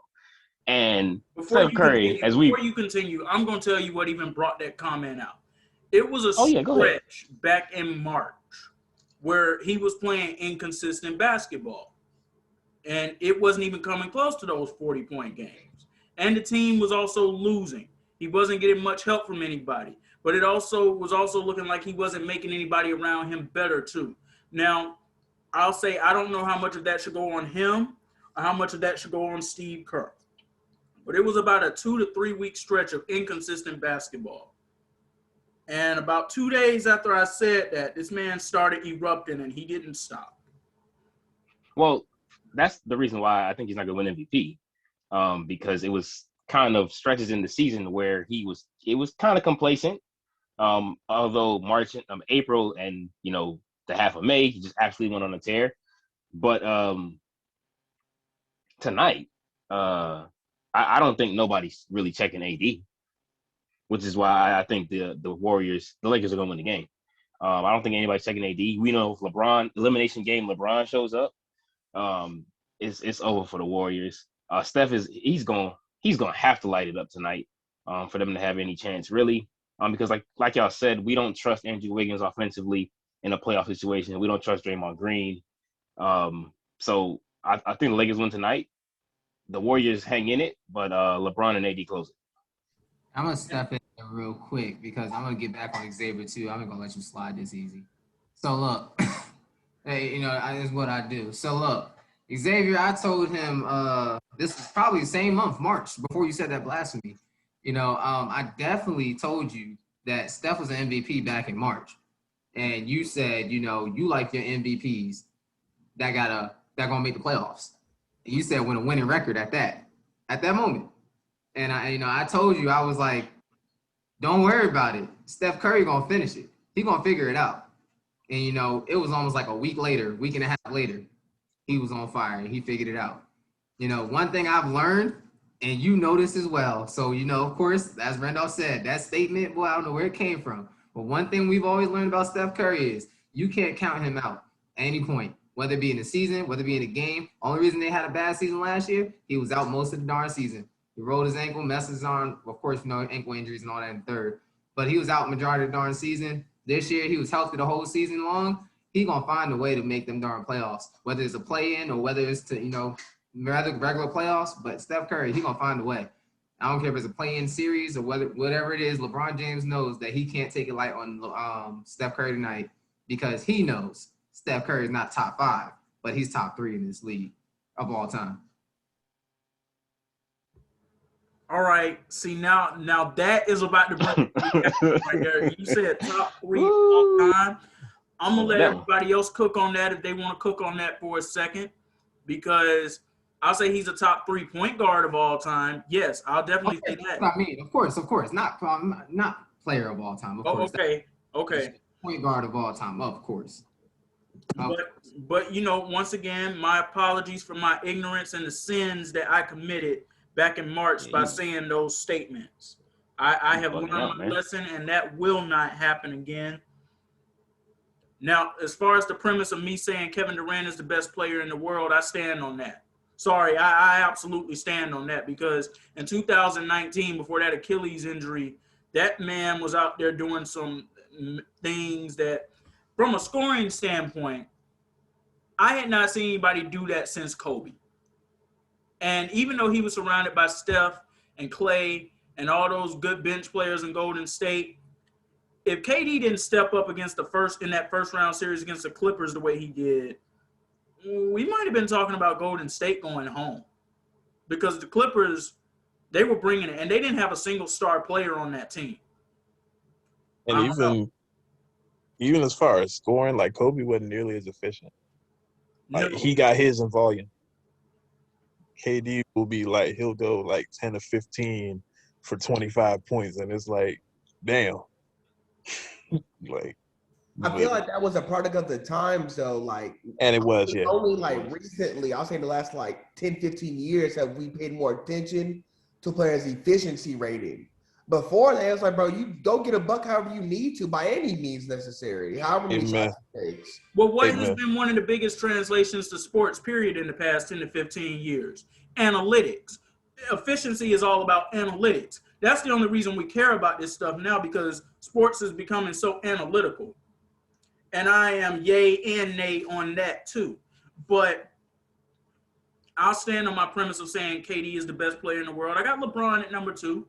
And Steph Curry, before you continue, I'm going to tell you what even brought that comment out. It was a stretch back in March where he was playing inconsistent basketball. And it wasn't even coming close to those 40-point games. And the team was also losing. He wasn't getting much help from anybody. But it also was looking like he wasn't making anybody around him better too. Now, I'll say I don't know how much of that should go on him or how much of that should go on Steve Kerr. But it was about a 2 to 3 week stretch of inconsistent basketball. And about 2 days after I said that, this man started erupting and he didn't stop. Well, that's the reason why I think he's not going to win MVP, because it was kind of stretches in the season where it was kind of complacent. Although March, April, and the half of May, he just absolutely went on a tear. But tonight, I don't think nobody's really checking AD, which is why I think the Lakers are going to win the game. I don't think anybody's checking AD. We know if elimination game, LeBron shows up, it's over for the Warriors. Steph he's going to have to light it up tonight for them to have any chance, really. Because like y'all said, we don't trust Andrew Wiggins offensively in a playoff situation. We don't trust Draymond Green. So I think the Lakers win tonight. The Warriors hang in it, but LeBron and AD close it. I'm going to step in there real quick because I'm going to get back on Xavier too. I'm not going to let you slide this easy. So look, hey, this is what I do. So look, Xavier, I told him this is probably the same month, March, before you said that blasphemy. I definitely told you that Steph was an MVP back in March. And you said, you like your MVPs that gonna make the playoffs. And you said win a winning record at that moment. And I told you, I was like, don't worry about it. Steph Curry gonna finish it. He gonna figure it out. And it was almost like a week and a half later, he was on fire and he figured it out. One thing I've learned, and you know this as well. So, of course, as Randolph said, that statement, boy, I don't know where it came from. But one thing we've always learned about Steph Curry is you can't count him out at any point, whether it be in the season, whether it be in a game. Only reason they had a bad season last year, he was out most of the darn season. He rolled his ankle, messed his arm, of course, ankle injuries and all that in third. But he was out majority of the darn season. This year, he was healthy the whole season long. He going to find a way to make them darn playoffs, whether it's a play-in or whether it's to, rather regular playoffs. But Steph Curry, he going to find a way. I don't care if it's a play-in series or whatever it is. LeBron James knows that he can't take it light on Steph Curry tonight because he knows Steph Curry is not top 5, but he's top 3 in this league of all time. All right. See, now that is about to bring right there. You said top 3 all time. I'm going to let everybody else cook on that if they want to cook on that for a second, because I'll say he's a top 3 point guard of all time. Yes, I'll definitely say that. I mean, of course. Not player of all time, of course. Okay. Point guard of all time, of course. But once again, my apologies for my ignorance and the sins that I committed back in March by saying those statements. I have learned my lesson, and that will not happen again. Now, as far as the premise of me saying Kevin Durant is the best player in the world, I stand on that. Sorry, I absolutely stand on that, because in 2019, before that Achilles injury, that man was out there doing some things that, from a scoring standpoint, I had not seen anybody do that since Kobe. And even though he was surrounded by Steph and Clay and all those good bench players in Golden State, if KD didn't step up in that first round series against the Clippers the way he did, we might have been talking about Golden State going home, because the Clippers, they were bringing it, and they didn't have a single star player on that team. And even as far as scoring, like Kobe wasn't nearly as efficient. Like he got his in volume. KD will be like, he'll go like 10 to 15 for 25 points, and it's like, damn. Like, I feel like that was a product of the times, though. Like, and it was, yeah. Only like recently, I'll say in the last like 10, 15 years, have we paid more attention to players' efficiency rating. Before that, it's like, bro, you go get a buck however you need to by any means necessary, however many shots it takes. Well, what has been one of the biggest translations to sports, period, in the past 10 to 15 years? Analytics. Efficiency is all about analytics. That's the only reason we care about this stuff now, because sports is becoming so analytical. And I am yay and nay on that too. But I'll stand on my premise of saying KD is the best player in the world. I got LeBron at number 2.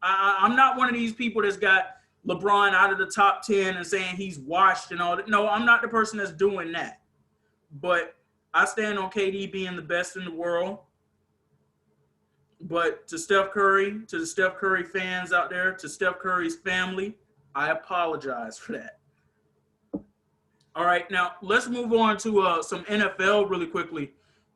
I'm not one of these people that's got LeBron out of the top 10 and saying he's washed and all that. No, I'm not the person that's doing that. But I stand on KD being the best in the world. But to Steph Curry, to the Steph Curry fans out there, to Steph Curry's family, I apologize for that. All right, now let's move on to some NFL really quickly.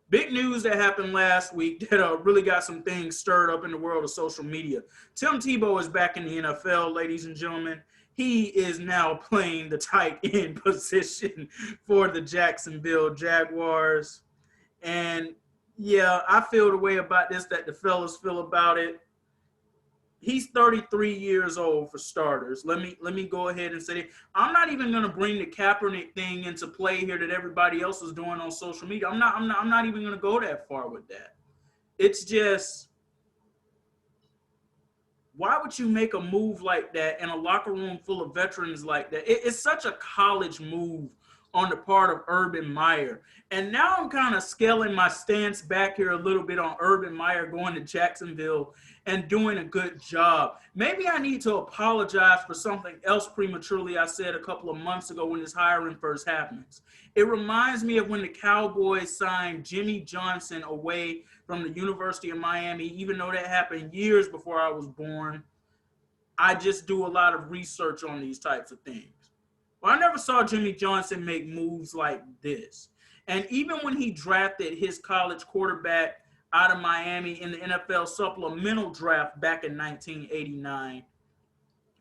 Big news that happened last week that really got some things stirred up in the world of social media. Tim Tebow is back in the NFL, ladies and gentlemen. He is now playing the tight end position for the Jacksonville Jaguars. And, yeah, I feel the way about this that the fellas feel about it. He's 33 years old for starters. Let me go ahead and say it. I'm not even going to bring the Kaepernick thing into play here that everybody else is doing on social media. I'm not even going to go that far with that. It's just, why would you make a move like that in a locker room full of veterans like that? It's such a college move on the part of Urban Meyer. And now I'm kind of scaling my stance back here a little bit on Urban Meyer going to Jacksonville and doing a good job. Maybe I need to apologize for something else prematurely I said a couple of months ago when this hiring first happens. It reminds me of when the Cowboys signed Jimmy Johnson away from the University of Miami, even though that happened years before I was born. I just do a lot of research on these types of things. Well, I never saw Jimmy Johnson make moves like this. And even when he drafted his college quarterback out of Miami in the NFL supplemental draft back in 1989,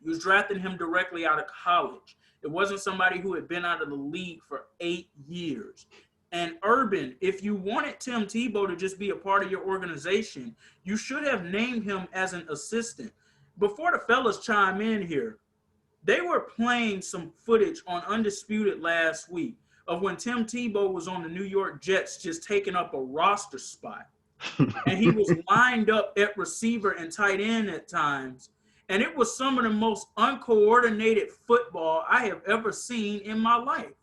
he was drafting him directly out of college. It wasn't somebody who had been out of the league for 8 years. And Urban, if you wanted Tim Tebow to just be a part of your organization, you should have named him as an assistant. Before the fellas chime in here, they were playing some footage on Undisputed last week of when Tim Tebow was on the New York Jets just taking up a roster spot. And he was lined up at receiver and tight end at times. And it was some of the most uncoordinated football I have ever seen in my life.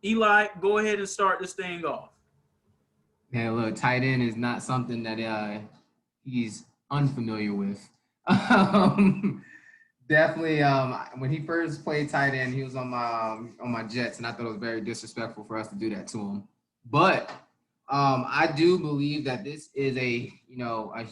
Eli, go ahead and start this thing off. Yeah, look, tight end is not something that he's unfamiliar with. Definitely, when he first played tight end, he was on my Jets, and I thought it was very disrespectful for us to do that to him. But I do believe that this is a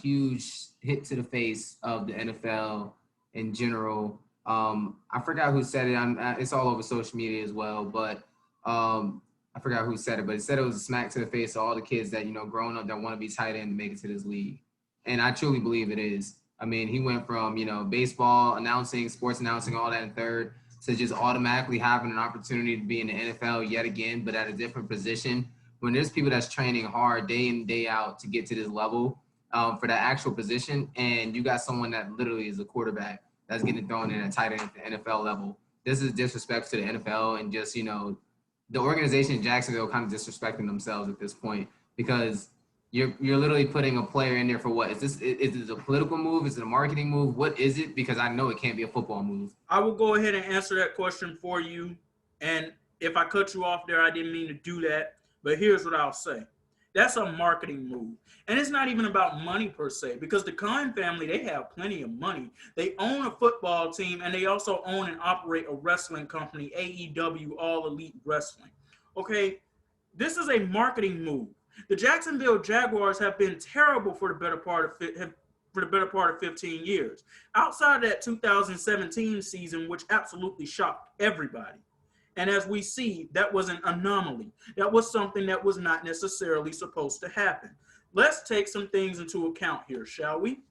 huge hit to the face of the NFL in general. I forgot who said it. It's all over social media as well, but I forgot who said it. But it said it was a smack to the face of all the kids that growing up that want to be tight end to make it to this league, and I truly believe it is. I mean, he went from, baseball announcing, sports announcing, all that in third, to just automatically having an opportunity to be in the NFL yet again, but at a different position. When there's people that's training hard day in, day out to get to this level for that actual position, and you got someone that literally is a quarterback that's getting thrown in a tight end at the NFL level, this is disrespect to the NFL and just, the organization in Jacksonville kind of disrespecting themselves at this point because you're literally putting a player in there for what? Is it a political move? Is it a marketing move? What is it? Because I know it can't be a football move. I will go ahead and answer that question for you. And if I cut you off there, I didn't mean to do that. But here's what I'll say. That's a marketing move. And it's not even about money per se, because the Khan family, they have plenty of money. They own a football team, and they also own and operate a wrestling company, AEW, All Elite Wrestling. Okay, this is a marketing move. The Jacksonville Jaguars have been terrible for the better part of 15 years. Outside of that 2017 season, which absolutely shocked everybody. And as we see, that was an anomaly. That was something that was not necessarily supposed to happen. Let's take some things into account here, shall we?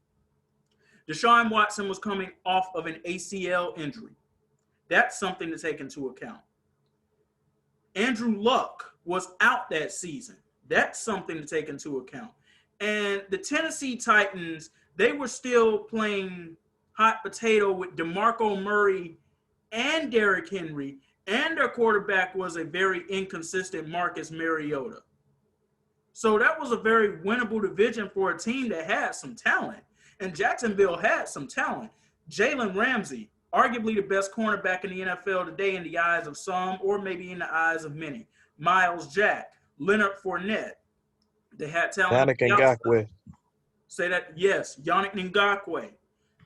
Deshaun Watson was coming off of an ACL injury. That's something to take into account. Andrew Luck was out that season. That's something to take into account. And the Tennessee Titans, they were still playing hot potato with DeMarco Murray and Derrick Henry, and their quarterback was a very inconsistent Marcus Mariota. So that was a very winnable division for a team that had some talent. And Jacksonville had some talent. Jalen Ramsey, arguably the best cornerback in the NFL today in the eyes of some, or maybe in the eyes of many. Myles Jack, Leonard Fournette, They had talent. Yannick Ngakoue. Say that, yes, Yannick Ngakoue.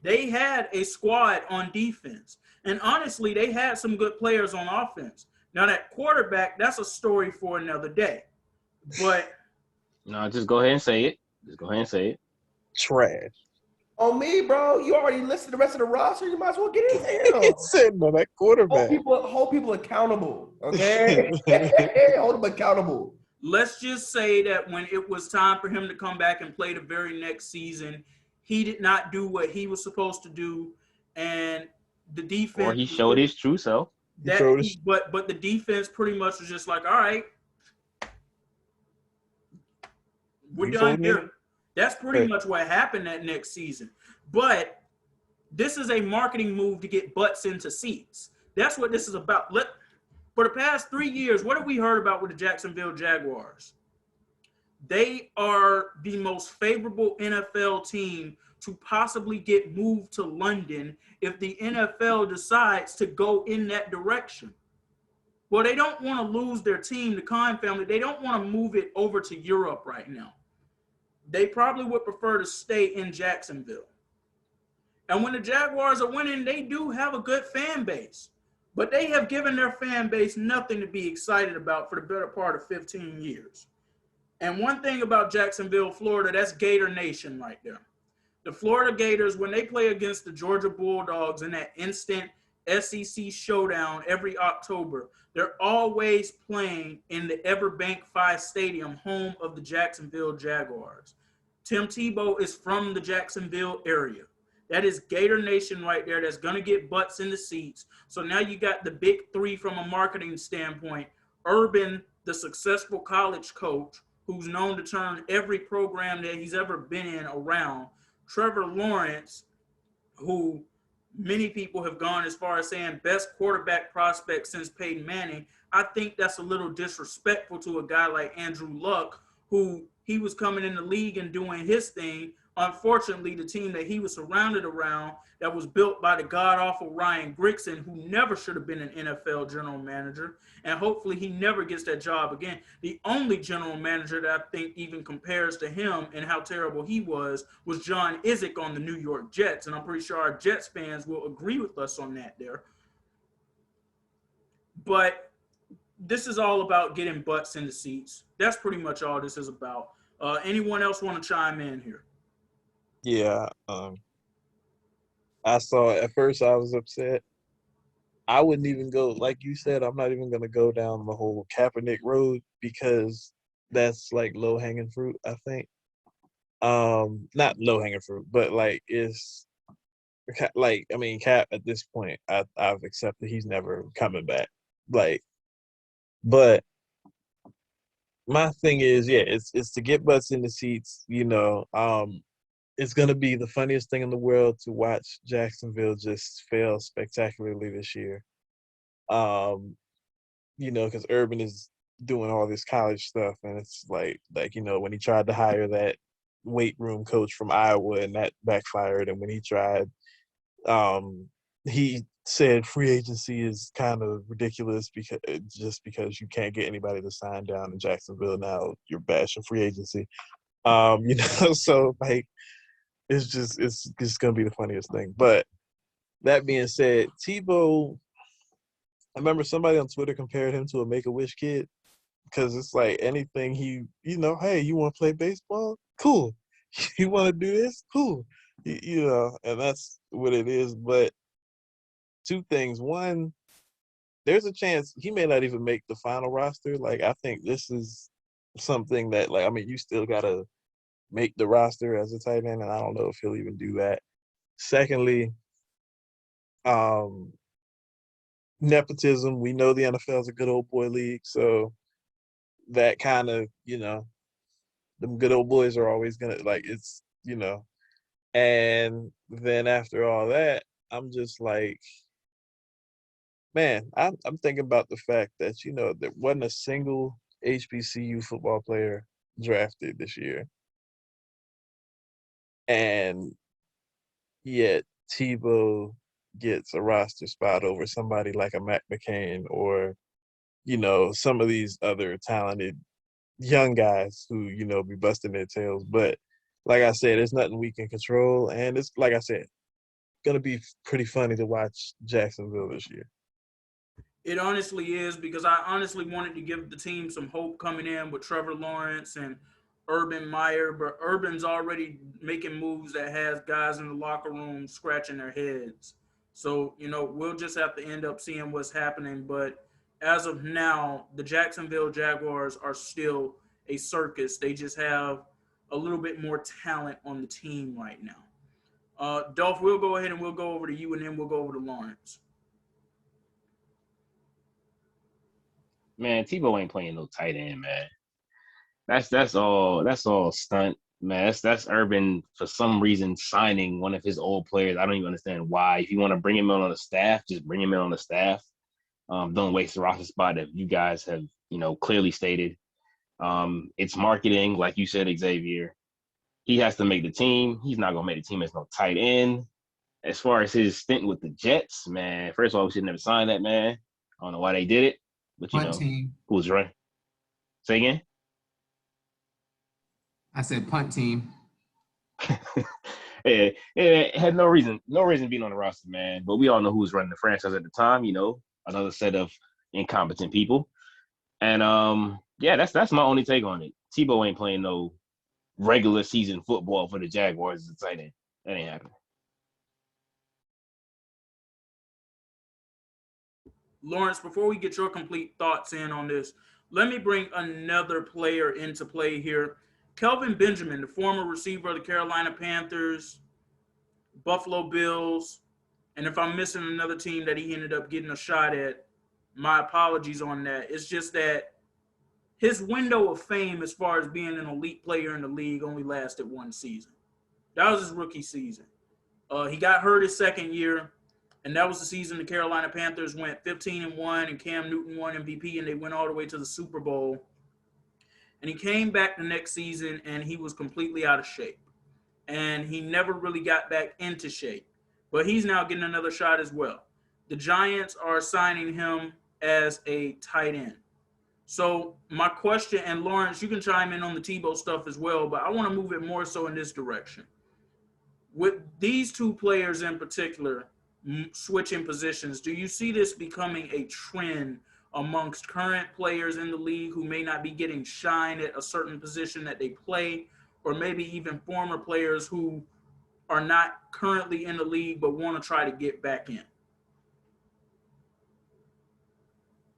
They had a squad on defense. And honestly, they had some good players on offense. Now, that quarterback, that's a story for another day. But No, just go ahead and say it. Just go ahead and say it. Trash. On me, bro. You already listed the rest of the roster. You might as well get into him. It's sitting on that quarterback. Hold people accountable. Okay, hold them accountable. let's just say that when it was time for him to come back and play the very next season, he did not do what he was supposed to do, and the defense. Or he showed his true self. But the defense pretty much was just like, all right, we're done here. That's pretty much what happened that next season. But this is a marketing move to get butts into seats. That's what this is about. For the past 3 years, what have we heard about with the Jacksonville Jaguars? They are the most favorable NFL team to possibly get moved to London if the NFL decides to go in that direction. Well, they don't want to lose their team, the Khan family. They don't want to move it over to Europe right now. They probably would prefer to stay in Jacksonville. And when the Jaguars are winning, they do have a good fan base. But they have given their fan base nothing to be excited about for the better part of 15 years. And one thing about Jacksonville, Florida, that's Gator Nation right there. The Florida Gators, when they play against the Georgia Bulldogs in that instant SEC showdown every October, they're always playing in the Everbank 5 Stadium, home of the Jacksonville Jaguars. Tim Tebow is from the Jacksonville area. That is Gator Nation right there that's going to get butts in the seats. So now you got the big three from a marketing standpoint. Urban, the successful college coach, who's known to turn every program that he's ever been in around. Trevor Lawrence, who many people have gone as far as saying best quarterback prospect since Peyton Manning. I think that's a little disrespectful to a guy like Andrew Luck, who he was coming in the league and doing his thing. Unfortunately, the team that he was surrounded around that was built by the god-awful Ryan Grigson, who never should have been an NFL general manager, and hopefully he never gets that job again. The only general manager that I think even compares to him and how terrible he was John Izek on the New York Jets, and I'm pretty sure our Jets fans will agree with us on that there. But this is all about getting butts in the seats. That's pretty much all this is about. Anyone else want to chime in here? Yeah. I saw at first I was upset. I wouldn't even go, like you said, I'm not even going to go down the whole Kaepernick road because that's like low-hanging fruit, I think. Not low-hanging fruit, but like it's like, I mean, Cap at this point, I've accepted he's never coming back. Like, but my thing is, yeah, it's to get butts in the seats, you know. It's going to be the funniest thing in the world to watch Jacksonville just fail spectacularly this year. You know, because Urban is doing all this college stuff, and it's like, you know, when he tried to hire that weight room coach from Iowa and that backfired, and when he tried, he said free agency is kind of ridiculous because you can't get anybody to sign down in Jacksonville now. You're bashing free agency. You know, so like, it's just gonna be the funniest thing. But that being said, Tebow, I remember somebody on Twitter compared him to a Make-A-Wish kid because it's like anything you know, hey, you want to play baseball? Cool. You want to do this? Cool. You know, and that's what it is. But two things. One, there's a chance he may not even make the final roster. Like, I think this is something that, like, I mean, you still got to make the roster as a tight end, and I don't know if he'll even do that. Secondly, nepotism. We know the NFL is a good old boy league, so that kind of, you know, them good old boys are always gonna, like, it's, you know. And then after all that, I'm just like, man, I'm thinking about the fact that, you know, there wasn't a single HBCU football player drafted this year. And yet Tebow gets a roster spot over somebody like a Matt McCain or, you know, some of these other talented young guys who, be busting their tails. But like I said, there's nothing we can control. And it's, like I said, going to be pretty funny to watch Jacksonville this year. It honestly is, because I honestly wanted to give the team some hope coming in with Trevor Lawrence and Urban Meyer, but Urban's already making moves that has guys in the locker room scratching their heads. So, we'll just have to end up seeing what's happening. But as of now, the Jacksonville Jaguars are still a circus. They just have a little bit more talent on the team right now. Dolph, we'll go ahead and we'll go over to you, and then we'll go over to Lawrence. Man, Tebow ain't playing no tight end, man. That's all stunt, man. That's Urban for some reason signing one of his old players. I don't even understand why. If you want to bring him in on the staff, just bring him in on the staff. Don't waste the roster spot that you guys have, clearly stated. It's marketing, like you said, Xavier. He has to make the team. He's not gonna make the team as no tight end. As far as his stint with the Jets, man, first of all, we should never sign that man. I don't know why they did it, but Punt team. who's right? Say again. I said punt team. It had no reason being on the roster, man. But we all know who was running the franchise at the time. Another set of incompetent people. And that's my only take on it. Tebow ain't playing no regular season football for the Jaguars as a tight end. That ain't happening. Lawrence, before we get your complete thoughts in on this, let me bring another player into play here. Kelvin Benjamin, the former receiver of the Carolina Panthers, Buffalo Bills, and if I'm missing another team that he ended up getting a shot at, my apologies on that. It's just that his window of fame as far as being an elite player in the league only lasted one season. That was his rookie season. He got hurt his second year, and that was the season the Carolina Panthers went 15-1, and Cam Newton won MVP, and they went all the way to the Super Bowl. And he came back the next season, and he was completely out of shape. And he never really got back into shape. But he's now getting another shot as well. The Giants are signing him as a tight end. So my question, and Lawrence, you can chime in on the Tebow stuff as well, but I want to move it more so in this direction. With these two players in particular switching positions, do you see this becoming a trend amongst current players in the league who may not be getting shine at a certain position that they play, or maybe even former players who are not currently in the league but want to try to get back in?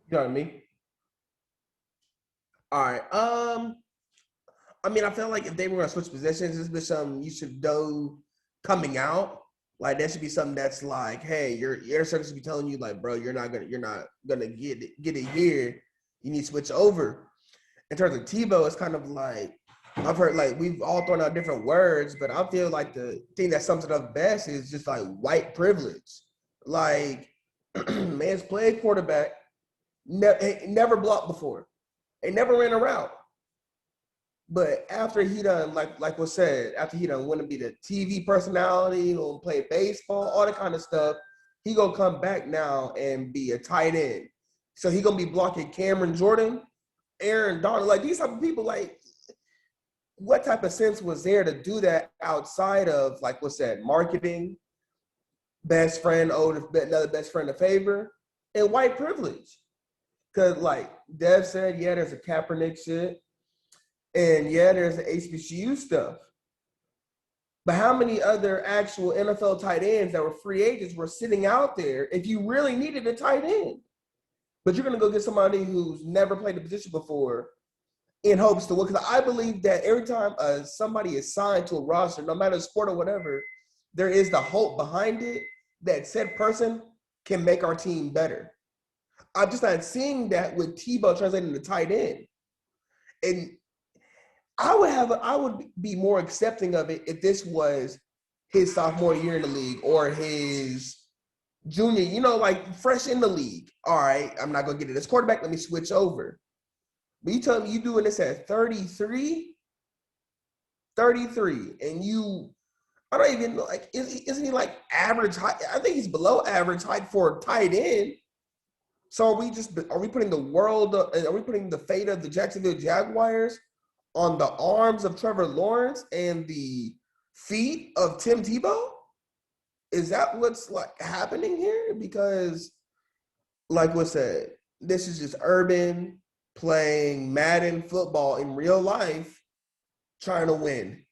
You know what I mean? All right. I feel like if they were gonna switch positions, this would be something you should do coming out. Like that should be something that's like, hey, your circus should be telling you, like, bro, you're not gonna get it here. You need to switch over. In terms of Tebow, it's kind of like I've heard, like, we've all thrown out different words, but I feel like the thing that sums it up best is just like white privilege. Like, man's played quarterback, never blocked before. They never ran a route. But after he done, like was said, after he done want to be the TV personality, gonna play baseball, all that kind of stuff, he gonna come back now and be a tight end. So he gonna be blocking Cameron Jordan, Aaron Donald, like these type of people. Like, what type of sense was there to do that outside of, like what's that, marketing, best friend, another best friend a favor, and white privilege? Because like Dev said, yeah, there's a Kaepernick shit. And yeah, there's the HBCU stuff. But how many other actual NFL tight ends that were free agents were sitting out there if you really needed a tight end? But you're going to go get somebody who's never played the position before in hopes to win. Because I believe that every time somebody is signed to a roster, no matter the sport or whatever, there is the hope behind it that said person can make our team better. I'm just not seeing that with Tebow translating to tight end. And I would be more accepting of it if this was his sophomore year in the league or his junior, like fresh in the league. All right, I'm not going to get it as quarterback. Let me switch over. But you tell me you doing this at 33, and I don't even know, like, isn't he like average height? I think he's below average height for a tight end. So are we putting the fate of the Jacksonville Jaguars on the arms of Trevor Lawrence and the feet of Tim Tebow? Is that what's like happening here? Because, like was said, this is just Urban playing Madden football in real life, trying to win.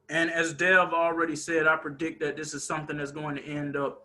And as Dev already said, I predict that this is something that's going to end up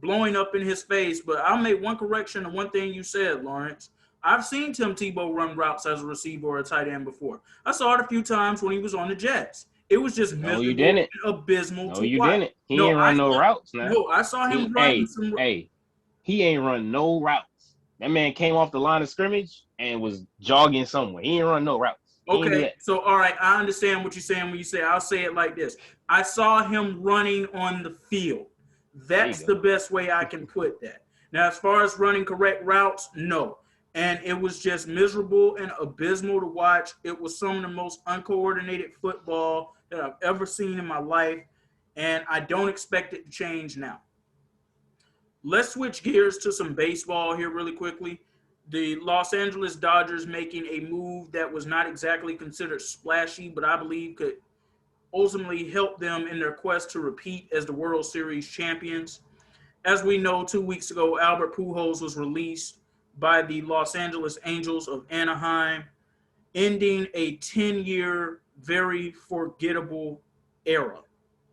blowing up in his face. But I'll make one correction to one thing you said, Lawrence. I've seen Tim Tebow run routes as a receiver or a tight end before. I saw it a few times when he was on the Jets. It was just No, you miserable didn't. and abysmal No, to you watch. didn't. He ain't run no routes now. No, I saw him run some. He ain't run no routes. That man came off the line of scrimmage and was jogging somewhere. He ain't run no routes. Okay, so all right, I understand what you're saying when you say, I'll say it like this. I saw him running on the field. That's the best way I can put that. Now, as far as running correct routes, no. And it was just miserable and abysmal to watch. It was some of the most uncoordinated football that I've ever seen in my life, and I don't expect it to change now. Let's switch gears to some baseball here really quickly. The Los Angeles Dodgers making a move that was not exactly considered splashy, but I believe could ultimately help them in their quest to repeat as the World Series champions. As we know, 2 weeks ago, Albert Pujols was released by the Los Angeles Angels of Anaheim, ending a 10-year, very forgettable era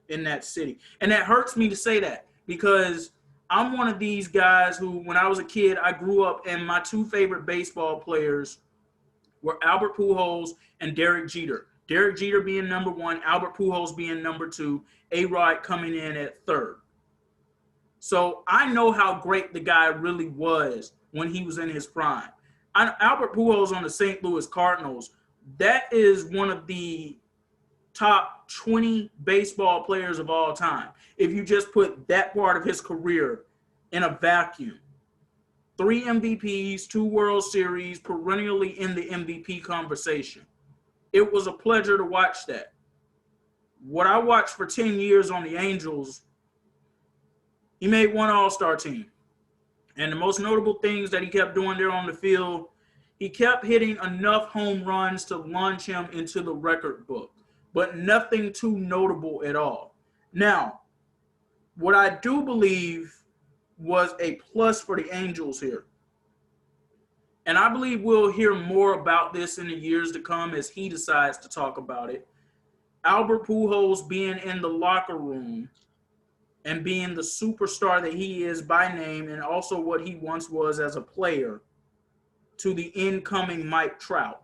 in that city. And that hurts me to say that because I'm one of these guys who, when I was a kid, I grew up and my two favorite baseball players were Albert Pujols and Derek Jeter. Derek Jeter being number one, Albert Pujols being number two, A-Rod coming in at third. So I know how great the guy really was when he was in his prime. Albert Pujols on the St. Louis Cardinals, that is one of the top 20 baseball players of all time. If you just put that part of his career in a vacuum. 3 MVPs, 2 World Series, perennially in the MVP conversation. It was a pleasure to watch that. What I watched for 10 years on the Angels, he made one All-Star team. And the most notable things that he kept doing there on the field, he kept hitting enough home runs to launch him into the record book, but nothing too notable at all. Now, what I do believe was a plus for the Angels here, and I believe we'll hear more about this in the years to come as he decides to talk about it. Albert Pujols being in the locker room and being the superstar that he is by name and also what he once was as a player to the incoming Mike Trout.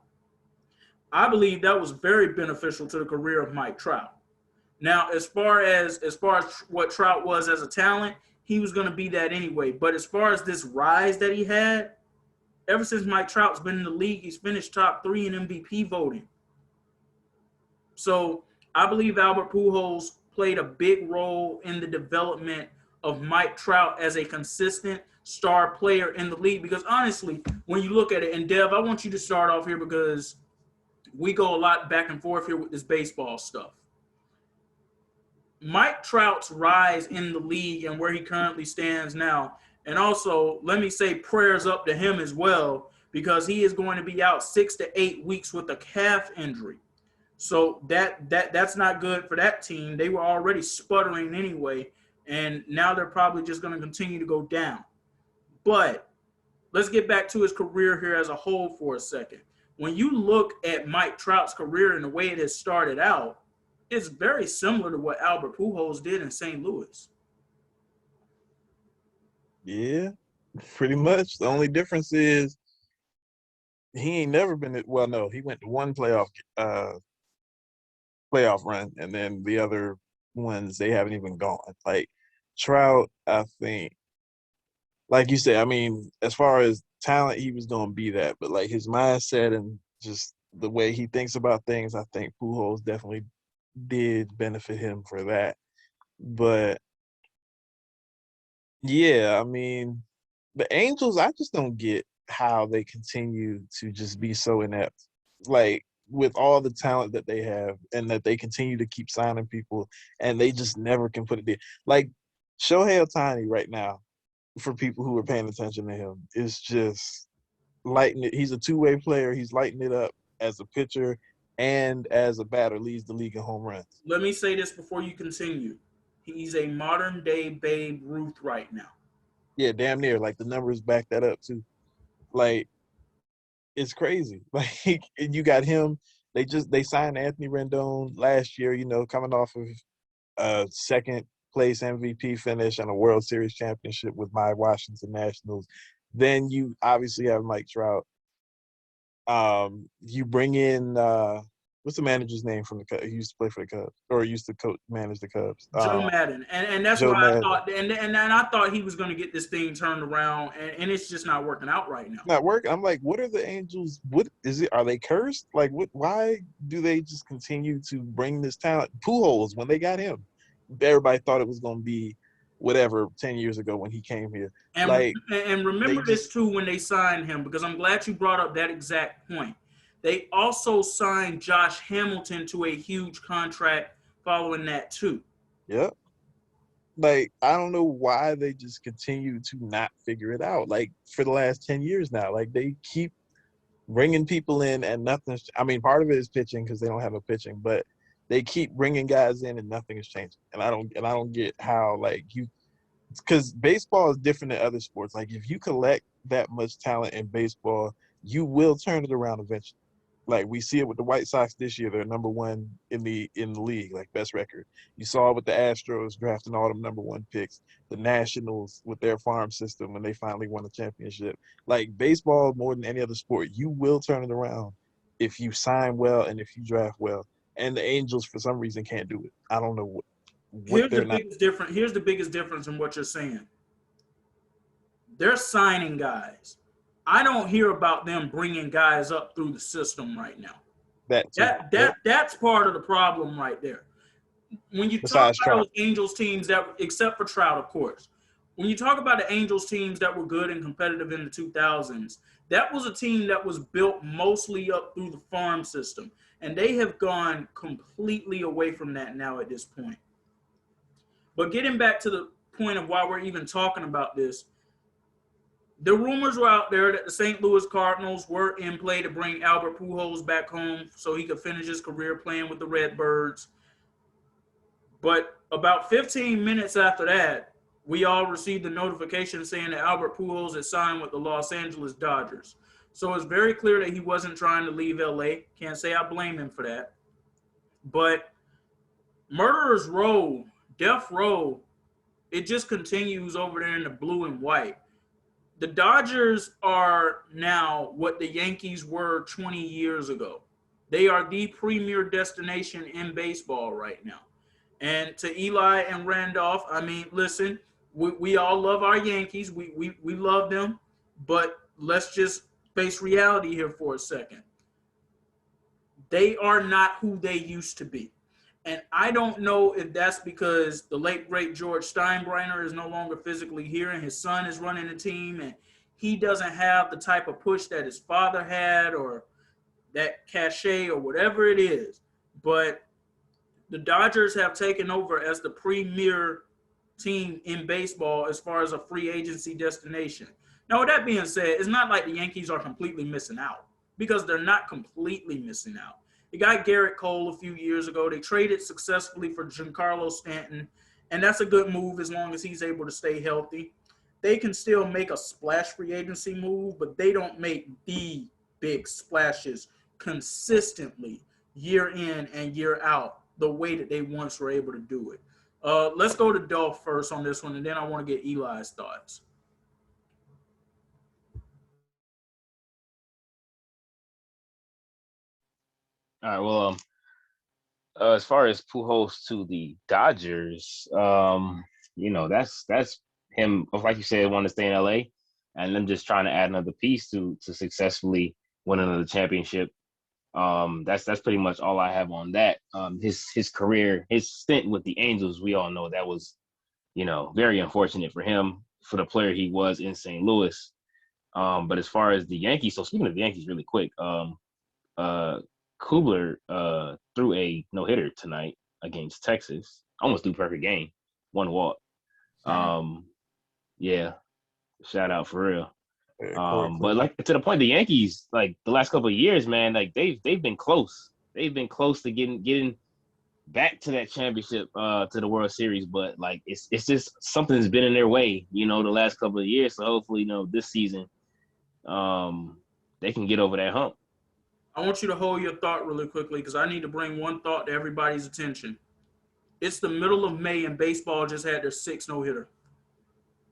I believe that was very beneficial to the career of Mike Trout. Now, as far as what Trout was as a talent, he was going to be that anyway. But as far as this rise that he had, ever since Mike Trout's been in the league, he's finished top 3 in MVP voting. So I believe Albert Pujols played a big role in the development of Mike Trout as a consistent star player in the league. Because honestly, when you look at it, and Dev, I want you to start off here because we go a lot back and forth here with this baseball stuff. Mike Trout's rise in the league and where he currently stands now, and also let me say prayers up to him as well, because he is going to be out 6 to 8 weeks with a calf injury. So that's not good for that team. They were already sputtering anyway, and now they're probably just going to continue to go down. But let's get back to his career here as a whole for a second. When you look at Mike Trout's career and the way it has started out, it's very similar to what Albert Pujols did in St. Louis. Yeah, pretty much. The only difference is he ain't never been – well, no, he went to one playoff run, and then the other ones, they haven't even gone. Like, Trout, I think, like you said, I mean, as far as talent, he was going to be that. But, like, his mindset and just the way he thinks about things, I think Pujols definitely did benefit him for that. But, yeah, I mean, the Angels, I just don't get how they continue to just be so inept. Like, with all the talent that they have and that they continue to keep signing people and they just never can put it there. Like, Shohei Ohtani right now, for people who are paying attention to him. It's just lighting it. He's a two-way player. He's lighting it up as a pitcher and as a batter. Leads the league in home runs. Let me say this before you continue. He's a modern day Babe Ruth right now. Yeah, damn near. Like the numbers back that up too. Like it's crazy. Like you got him. They signed Anthony Rendon last year. You know, coming off of a second place MVP finish and a World Series championship with my Washington Nationals. Then you obviously have Mike Trout. You bring in what's the manager's name from the Cubs? He used to play for the Cubs or used to manage the Cubs. Joe Madden, and that's Joe why Madden. I thought, and I thought he was going to get this thing turned around, and it's just not working out right now. Not working. I'm like, what are the Angels? What is it? Are they cursed? Like, what? Why do they just continue to bring this talent? Pujols, when they got him, everybody thought it was going to be whatever 10 years ago when he came here. And, like, and remember this too when they signed him, because I'm glad you brought up that exact point. They also signed Josh Hamilton to a huge contract following that too. Yep. Like, I don't know why they just continue to not figure it out. Like, for the last 10 years now, like they keep bringing people in and nothing's. I mean, part of it is pitching because they don't have no pitching, but they keep bringing guys in and nothing is changing. And I don't get how, like, because baseball is different than other sports. Like, if you collect that much talent in baseball, you will turn it around eventually. Like, we see it with the White Sox this year. They're number one in the league, like best record. You saw it with the Astros drafting all them number one picks. The Nationals with their farm system when they finally won a championship. Like, baseball, more than any other sport, you will turn it around if you sign well and if you draft well. And the Angels, for some reason, can't do it. I don't know what Here's they're the not. biggest difference. Here's the biggest difference in what you're saying. They're signing guys. I don't hear about them bringing guys up through the system right now. That's part of the problem right there. When you talk about those Angels teams that, except for Trout, of course, when you talk about the Angels teams that were good and competitive in the 2000s, that was a team that was built mostly up through the farm system, and they have gone completely away from that now at this point. But getting back to the point of why we're even talking about this, the rumors were out there that the St. Louis Cardinals were in play to bring Albert Pujols back home so he could finish his career playing with the Redbirds. But about 15 minutes after that, we all received a notification saying that Albert Pujols had signed with the Los Angeles Dodgers. So it's very clear that he wasn't trying to leave LA. Can't say I blame him for that. But Murderer's Row, Death Row, it just continues over there in the blue and white. The Dodgers are now what the Yankees were 20 years ago. They are the premier destination in baseball right now. And to Eli and Randolph, I mean, listen, we all love our Yankees. We love them. But let's just face reality here for a second. They are not who they used to be. And I don't know if that's because the late, great George Steinbrenner is no longer physically here and his son is running the team and he doesn't have the type of push that his father had or that cachet or whatever it is. But the Dodgers have taken over as the premier team in baseball as far as a free agency destination. Now, with that being said, it's not like the Yankees are completely missing out because they're not completely missing out. They got Garrett Cole a few years ago. They traded successfully for Giancarlo Stanton, and that's a good move as long as he's able to stay healthy. They can still make a splash free agency move, but they don't make the big splashes consistently year in and year out the way that they once were able to do it. Let's go to Dolph first on this one, and then I want to get Eli's thoughts. All right. Well, as far as Pujols to the Dodgers, that's him. Like you said, want to stay in LA, and them just trying to add another piece to successfully win another championship. That's pretty much all I have on that. His career, his stint with the Angels, we all know that was, very unfortunate for him, for the player he was in St. Louis. But as far as the Yankees, so speaking of the Yankees really quick, Kubler threw a no-hitter tonight against Texas. Almost threw perfect game. One walk. Yeah. Shout out for real. Yeah, Corey But Kluber. like to the point, the Yankees, like the last couple of years, man, like they've been close. They've been close to getting back to that championship, to the World Series. But like it's just something's been in their way, the last couple of years. So hopefully, this season, they can get over that hump. I want you to hold your thought really quickly because I need to bring one thought to everybody's attention. It's the middle of May and baseball just had their 6th no-hitter.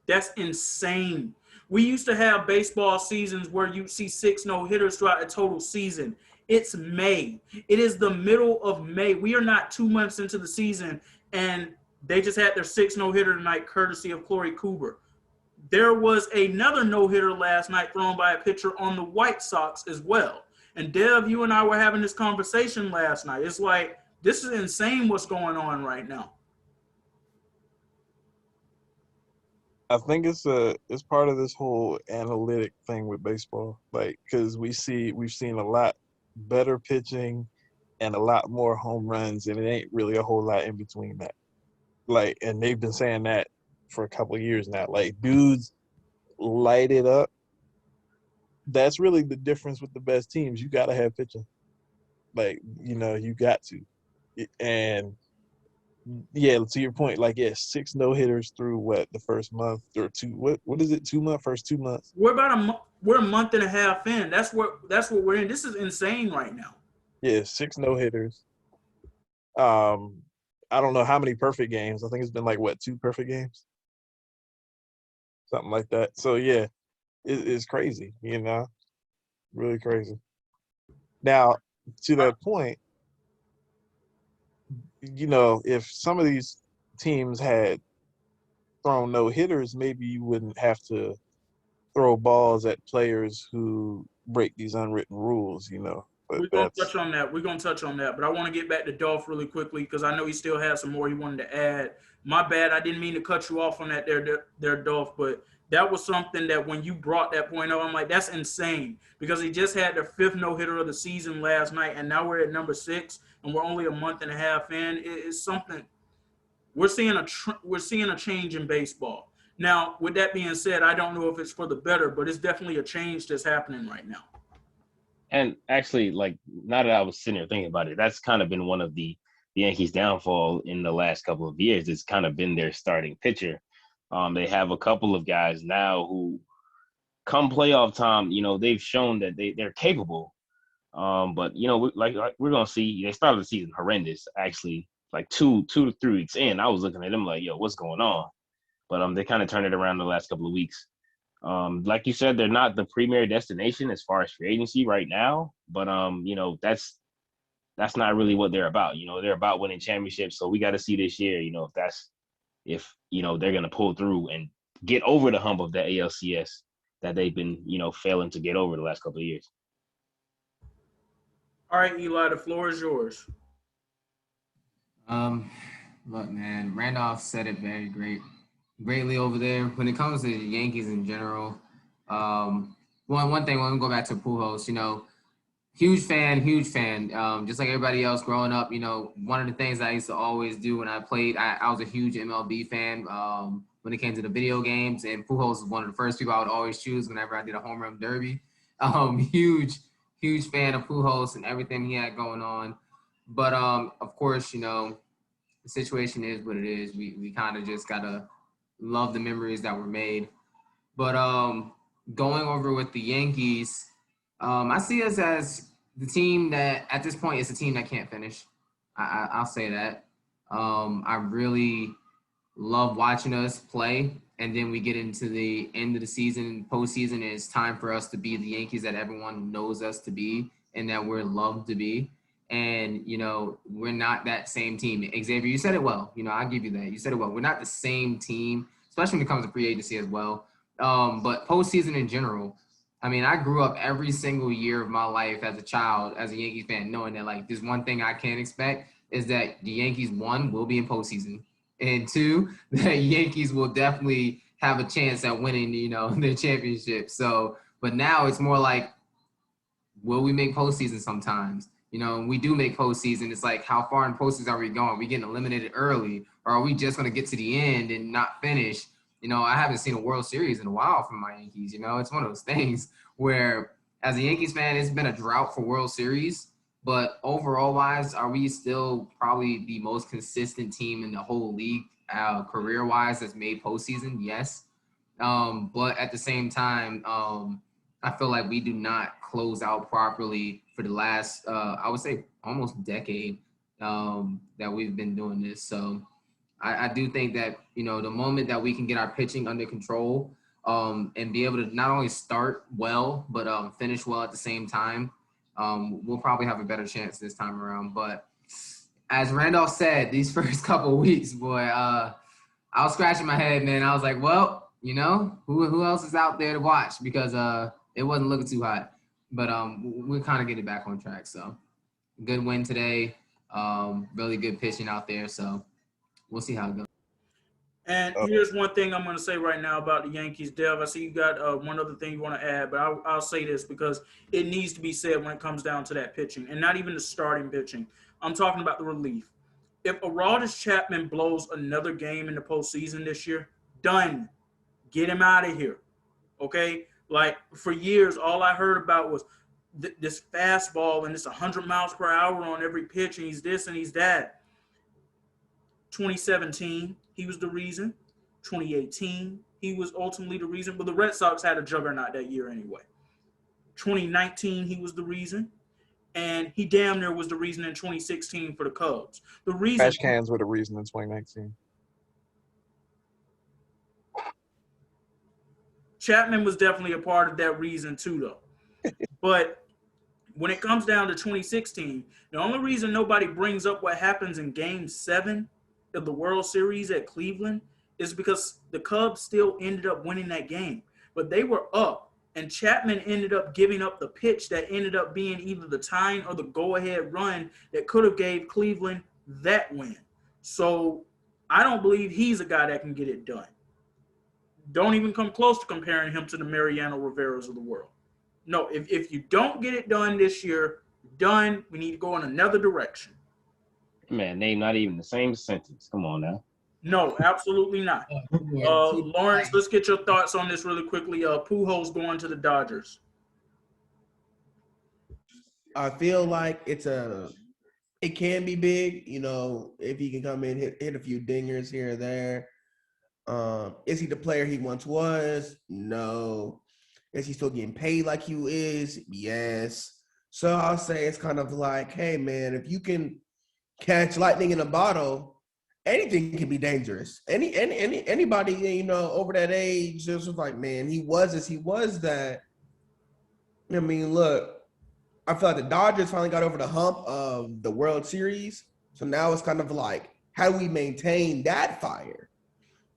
That's insane. We used to have baseball seasons where you see 6 no-hitters throughout a total season. It's May. It is the middle of May. We are not 2 months into the season, and they just had their 6th no-hitter tonight, courtesy of Corey Kluber. There was another no-hitter last night thrown by a pitcher on the White Sox as well. And Dev, you and I were having this conversation last night. It's like, this is insane what's going on right now. I think it's part of this whole analytic thing with baseball, like because we've seen a lot better pitching and a lot more home runs, and it ain't really a whole lot in between that. Like, and they've been saying that for a couple of years now. Like, dudes light it up. That's really the difference with the best teams. You got to have pitching. Like, you got to. And yeah, to your point, like, 6 no-hitters through the first month or 2. What is it? 2 months? First 2 months? We're a month and a half in. That's what we're in. This is insane right now. Yeah, 6 no-hitters. I don't know how many perfect games. I think it's been like 2 perfect games, something like that. So yeah, it's crazy. Really crazy. Now, to that point, if some of these teams had thrown no-hitters, maybe you wouldn't have to throw balls at players who break these unwritten rules, But We're going to touch on that. But I want to get back to Dolph really quickly because I know he still has some more he wanted to add. My bad. I didn't mean to cut you off on that there, Dolph. But that was something that when you brought that point up, I'm like, that's insane because he just had their 5th no-hitter of the season last night, and now we're at number 6, and we're only a month and a half in. It's something we're seeing a change in baseball. Now, with that being said, I don't know if it's for the better, but it's definitely a change that's happening right now. And actually, like, now that I was sitting here thinking about it, that's kind of been one of the Yankees' downfall in the last couple of years. It's kind of been their starting pitcher. They have a couple of guys now who, come playoff time, they've shown that they're capable. But we're gonna see. They started the season horrendous. Actually, like 2 to 3 weeks in, I was looking at them like, yo, what's going on? But they kind of turned it around the last couple of weeks. Like you said, they're not the premier destination as far as free agency right now, but that's not really what they're about. They're about winning championships. So we got to see this year, if they're going to pull through and get over the hump of the ALCS that they've been, failing to get over the last couple of years. All right, Eli, the floor is yours. Look, man, Randolph said it greatly over there. When it comes to the Yankees in general, one thing, when we go back to Pujols, huge fan. Just like everybody else growing up, one of the things I used to always do when I played, I was a huge MLB fan when it came to the video games, and Pujols was one of the first people I would always choose whenever I did a home run derby. Huge fan of Pujols and everything he had going on. But, of course, the situation is what it is. We kind of just got to love the memories that were made. But going over with the Yankees, I see us as the team that at this point is a team that can't finish. I'll say that. I really love watching us play, and then we get into the end of the season, postseason, and it's time for us to be the Yankees that everyone knows us to be and that we're loved to be. And, we're not that same team. Xavier, you said it well. I'll give you that. You said it well. We're not the same team, especially when it comes to free agency as well. But postseason in general, I grew up every single year of my life as a child, as a Yankees fan, knowing that, like, there's one thing I can't expect is that the Yankees, 1, will be in postseason, and 2, the Yankees will definitely have a chance at winning, their championship. So, but now it's more like, will we make postseason sometimes? We do make postseason. It's like, how far in postseason are we going? Are we getting eliminated early? Or are we just going to get to the end and not finish? I haven't seen a World Series in a while from my Yankees. It's one of those things where, as a Yankees fan, it's been a drought for World Series. But overall wise, are we still probably the most consistent team in the whole league, career-wise, that's made postseason? Yes. But at the same time, I feel like we do not close out properly for the last, I would say, almost decade that we've been doing this. So I do think that, the moment that we can get our pitching under control and be able to not only start well, but finish well at the same time, we'll probably have a better chance this time around. But as Randolph said, these first couple of weeks, boy, I was scratching my head, man. I was like, well, who else is out there to watch? Because it wasn't looking too hot. But we'll kind of get it back on track. So good win today. Really good pitching out there. So we'll see how it goes. And here's one thing I'm going to say right now about the Yankees, Dev. I see you got one other thing you want to add, but I'll say this because it needs to be said when it comes down to that pitching, and not even the starting pitching. I'm talking about the relief. If Aroldis Chapman blows another game in the postseason this year, done. Get him out of here, okay? Like, for years, all I heard about was this fastball and it's 100 miles per hour on every pitch, and he's this and he's that. 2017, he was the reason. 2018, he was ultimately the reason. But the Red Sox had a juggernaut that year anyway. 2019, he was the reason. And he damn near was the reason in 2016 for the Cubs. The reason Trash cans were the reason in 2019. Chapman was definitely a part of that reason too, though. But when it comes down to 2016, the only reason nobody brings up what happens in Game 7 of the World Series at Cleveland is because the Cubs still ended up winning that game. But they were up, and Chapman ended up giving up the pitch that ended up being either the tying or the go-ahead run that could have gave Cleveland that win. So I don't believe he's a guy that can get it done. Don't even come close to comparing him to the Mariano Rivera's of the world. No, if you don't get it done this year, done, we need to go in another direction. Man, they not even the same sentence. Come on now. No, absolutely not. Lawrence, let's get your thoughts on this really quickly. Pujols going to the Dodgers. I feel like it can be big, if he can come in, hit a few dingers here or there. Is he the player he once was? No. Is he still getting paid like he is? Yes. So I'll say it's kind of like, hey man, if you can catch lightning in a bottle, anything can be dangerous. Anybody, over that age, just was like, man, he was this, he was that. I mean, look, I feel like the Dodgers finally got over the hump of the World Series. So now it's kind of like, how do we maintain that fire?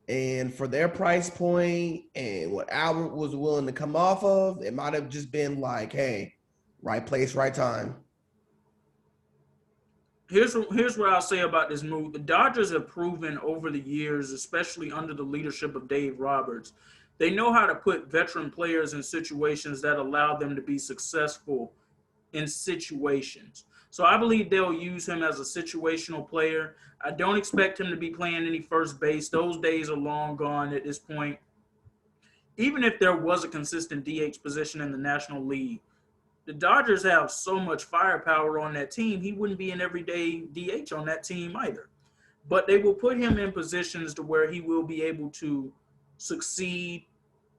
And for their price point and what Albert was willing to come off of, it might have just been like, hey, right place, right time. Here's what I'll say about this move. The Dodgers have proven over the years, especially under the leadership of Dave Roberts, they know how to put veteran players in situations that allow them to be successful in situations. So I believe they'll use him as a situational player. I don't expect him to be playing any first base. Those days are long gone at this point. Even if there was a consistent DH position in the National League, the Dodgers have so much firepower on that team, he wouldn't be an everyday DH on that team either. But they will put him in positions to where he will be able to succeed.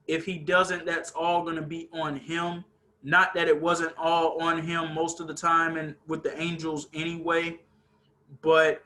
If he doesn't, that's all going to be on him. Not that it wasn't all on him most of the time and with the Angels anyway, but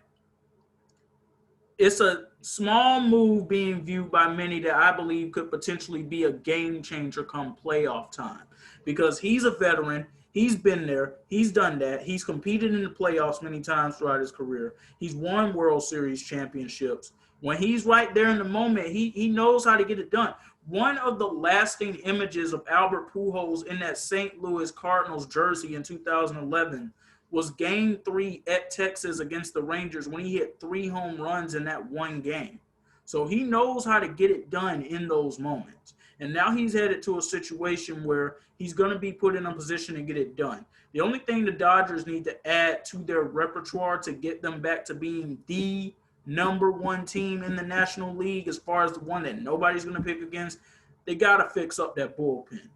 it's a small move being viewed by many that I believe could potentially be a game changer come playoff time, because he's a veteran. He's been there. He's done that. He's competed in the playoffs many times throughout his career. He's won World Series championships. When he's right there in the moment, he knows how to get it done. One of the lasting images of Albert Pujols in that St. Louis Cardinals jersey in 2011 was Game 3 at Texas against the Rangers when he hit 3 home runs in that one game. So he knows how to get it done in those moments. And now he's headed to a situation where he's going to be put in a position to get it done. The only thing the Dodgers need to add to their repertoire to get them back to being the #1 team in the National League as far as the one that nobody's going to pick against, they got to fix up that bullpen.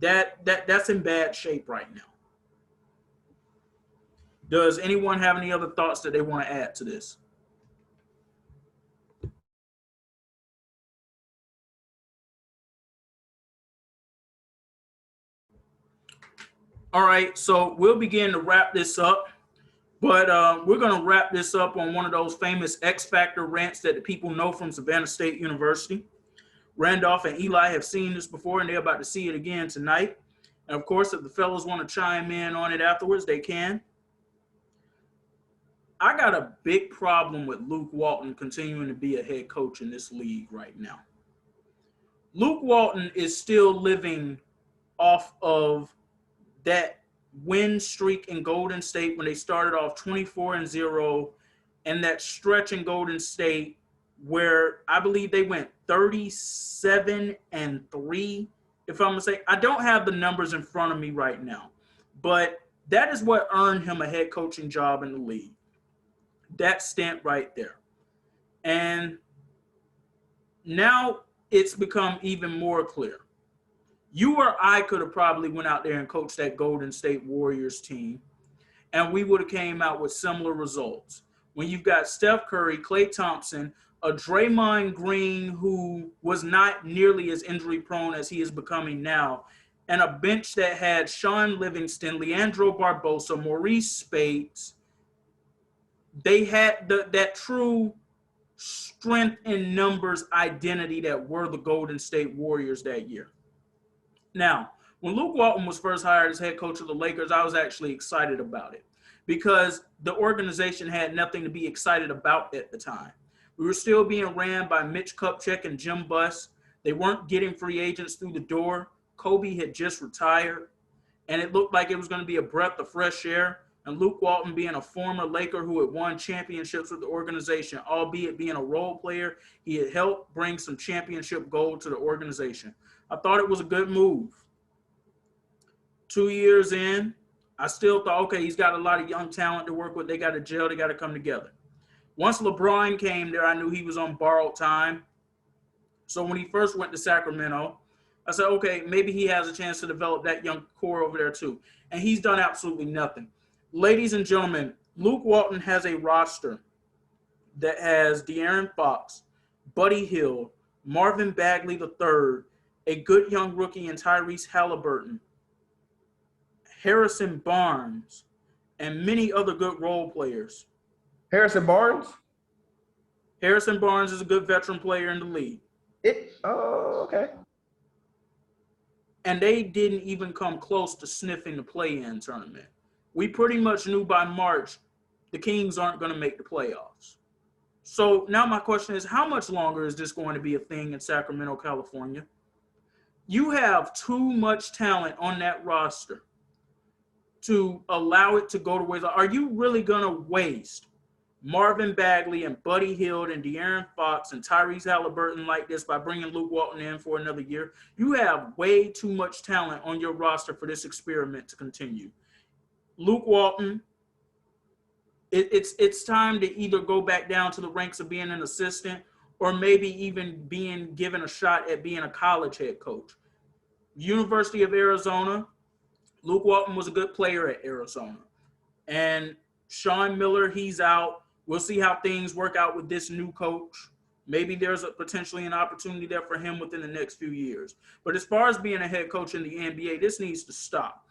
That's in bad shape right now. Does anyone have any other thoughts that they want to add to this? All right, so we'll begin to wrap this up, but we're going to wrap this up on one of those famous X-Factor rants that the people know from Savannah State University. Randolph and Eli have seen this before, and they're about to see it again tonight. And, of course, if the fellows want to chime in on it afterwards, they can. I got a big problem with Luke Walton continuing to be a head coach in this league right now. Luke Walton is still living off of that win streak in Golden State when they started off 24-0, and that stretch in Golden State where I believe they went 37-3, if I'm mistaken. I don't have the numbers in front of me right now, but that is what earned him a head coaching job in the league. That stint right there. And now it's become even more clear. You or I could have probably went out there and coached that Golden State Warriors team, and we would have came out with similar results. When you've got Steph Curry, Klay Thompson, a Draymond Green who was not nearly as injury prone as he is becoming now, and a bench that had Sean Livingston, Leandro Barbosa, Maurice Spates. They had that true strength in numbers identity that were the Golden State Warriors that year. Now, when Luke Walton was first hired as head coach of the Lakers, I was actually excited about it because the organization had nothing to be excited about at the time. We were still being ran by Mitch Kupchak and Jim Buss. They weren't getting free agents through the door. Kobe had just retired, and it looked like it was going to be a breath of fresh air. And Luke Walton, being a former Laker who had won championships with the organization, albeit being a role player, he had helped bring some championship gold to the organization. I thought it was a good move. 2 years in, I still thought, okay, he's got a lot of young talent to work with. They got to gel. They got to come together. Once LeBron came there, I knew he was on borrowed time. So when he first went to Sacramento, I said, okay, maybe he has a chance to develop that young core over there too. And he's done absolutely nothing. Ladies and gentlemen, Luke Walton has a roster that has De'Aaron Fox, Buddy Hield, Marvin Bagley III, a good young rookie in Tyrese Halliburton, Harrison Barnes, and many other good role players. Harrison Barnes? Harrison Barnes is a good veteran player in the league. Okay. And they didn't even come close to sniffing the play-in tournament. We pretty much knew by March the Kings aren't going to make the playoffs. So now my question is, how much longer is this going to be a thing in Sacramento, California? You have too much talent on that roster to allow it to go to waste. Are you really going to waste Marvin Bagley and Buddy Hield and De'Aaron Fox and Tyrese Halliburton like this by bringing Luke Walton in for another year? You have way too much talent on your roster for this experiment to continue. Luke Walton, it's time to either go back down to the ranks of being an assistant or maybe even being given a shot at being a college head coach. University of Arizona, Luke Walton was a good player at Arizona. And Sean Miller, he's out. We'll see how things work out with this new coach. Maybe there's potentially an opportunity there for him within the next few years. But as far as being a head coach in the NBA, this needs to stop.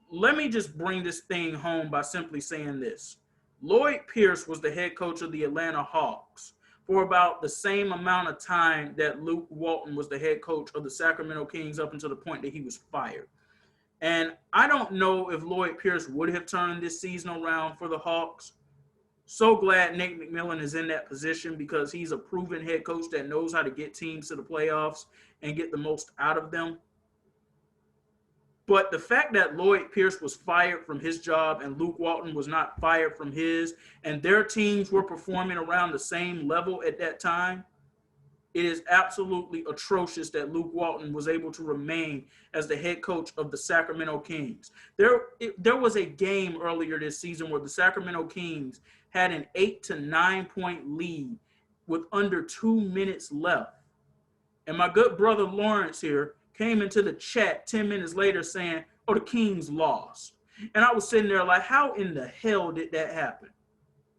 Let me just bring this thing home by simply saying this. Lloyd Pierce was the head coach of the Atlanta Hawks for about the same amount of time that Luke Walton was the head coach of the Sacramento Kings up until the point that he was fired. And I don't know if Lloyd Pierce would have turned this season around for the Hawks. So glad Nate McMillan is in that position because he's a proven head coach that knows how to get teams to the playoffs and get the most out of them. But the fact that Lloyd Pierce was fired from his job and Luke Walton was not fired from his, and their teams were performing around the same level at that time, it is absolutely atrocious that Luke Walton was able to remain as the head coach of the Sacramento Kings. There was a game earlier this season where the Sacramento Kings had an 8 to 9 point lead with under 2 minutes left. And my good brother Lawrence here came into the chat 10 minutes later saying, oh, the Kings lost. And I was sitting there like, how in the hell did that happen?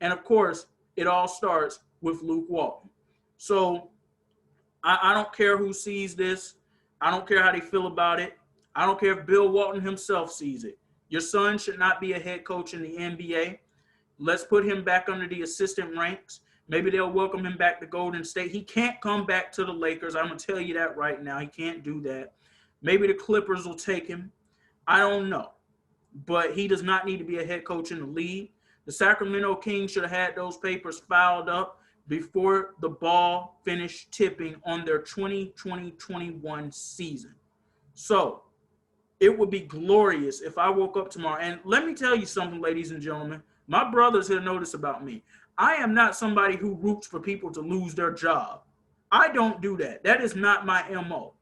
And of course, it all starts with Luke Walton. So I don't care who sees this. I don't care how they feel about it. I don't care if Bill Walton himself sees it. Your son should not be a head coach in the NBA. Let's put him back under the assistant ranks. Maybe they'll welcome him back to Golden State. He can't come back to the Lakers. I'm going to tell you that right now. He can't do that. Maybe the Clippers will take him. I don't know. But he does not need to be a head coach in the league. The Sacramento Kings should have had those papers filed up before the ball finished tipping on their 2020-21 season. So it would be glorious if I woke up tomorrow. And let me tell you something, ladies and gentlemen. My brothers have noticed about me. I am not somebody who roots for people to lose their job. I don't do that. That is not my MO.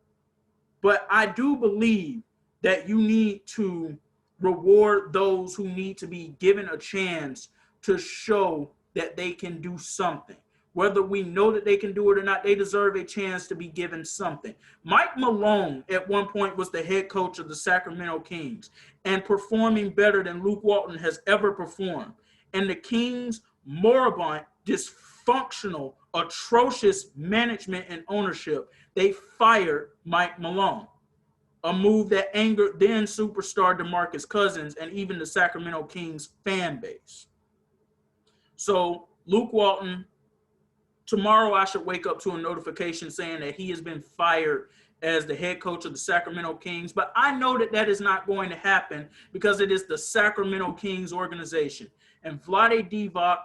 But I do believe that you need to reward those who need to be given a chance to show that they can do something. Whether we know that they can do it or not, they deserve a chance to be given something. Mike Malone at one point was the head coach of the Sacramento Kings and performing better than Luke Walton has ever performed. And the Kings' moribund, dysfunctional, atrocious management and ownership, they fired Mike Malone. A move that angered then superstar DeMarcus Cousins and even the Sacramento Kings fan base. So Luke Walton, tomorrow I should wake up to a notification saying that he has been fired as the head coach of the Sacramento Kings. But I know that that is not going to happen because it is the Sacramento Kings organization. And Vlade Divac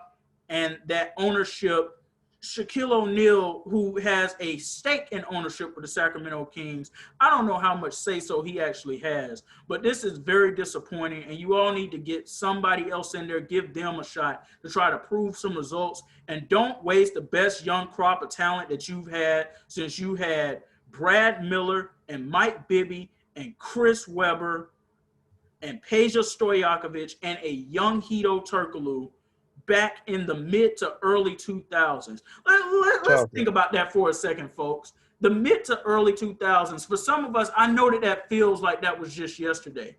and that ownership, Shaquille O'Neal, who has a stake in ownership for the Sacramento Kings, I don't know how much say-so he actually has, but this is very disappointing, and you all need to get somebody else in there, give them a shot to try to prove some results, and don't waste the best young crop of talent that you've had since you had Brad Miller and Mike Bibby and Chris Webber and Peja Stojakovic and a young Hedo Turkoglu back in the mid to early 2000s. Let's think about that for a second, folks. The mid to early 2000s, for some of us, I know that that feels like that was just yesterday,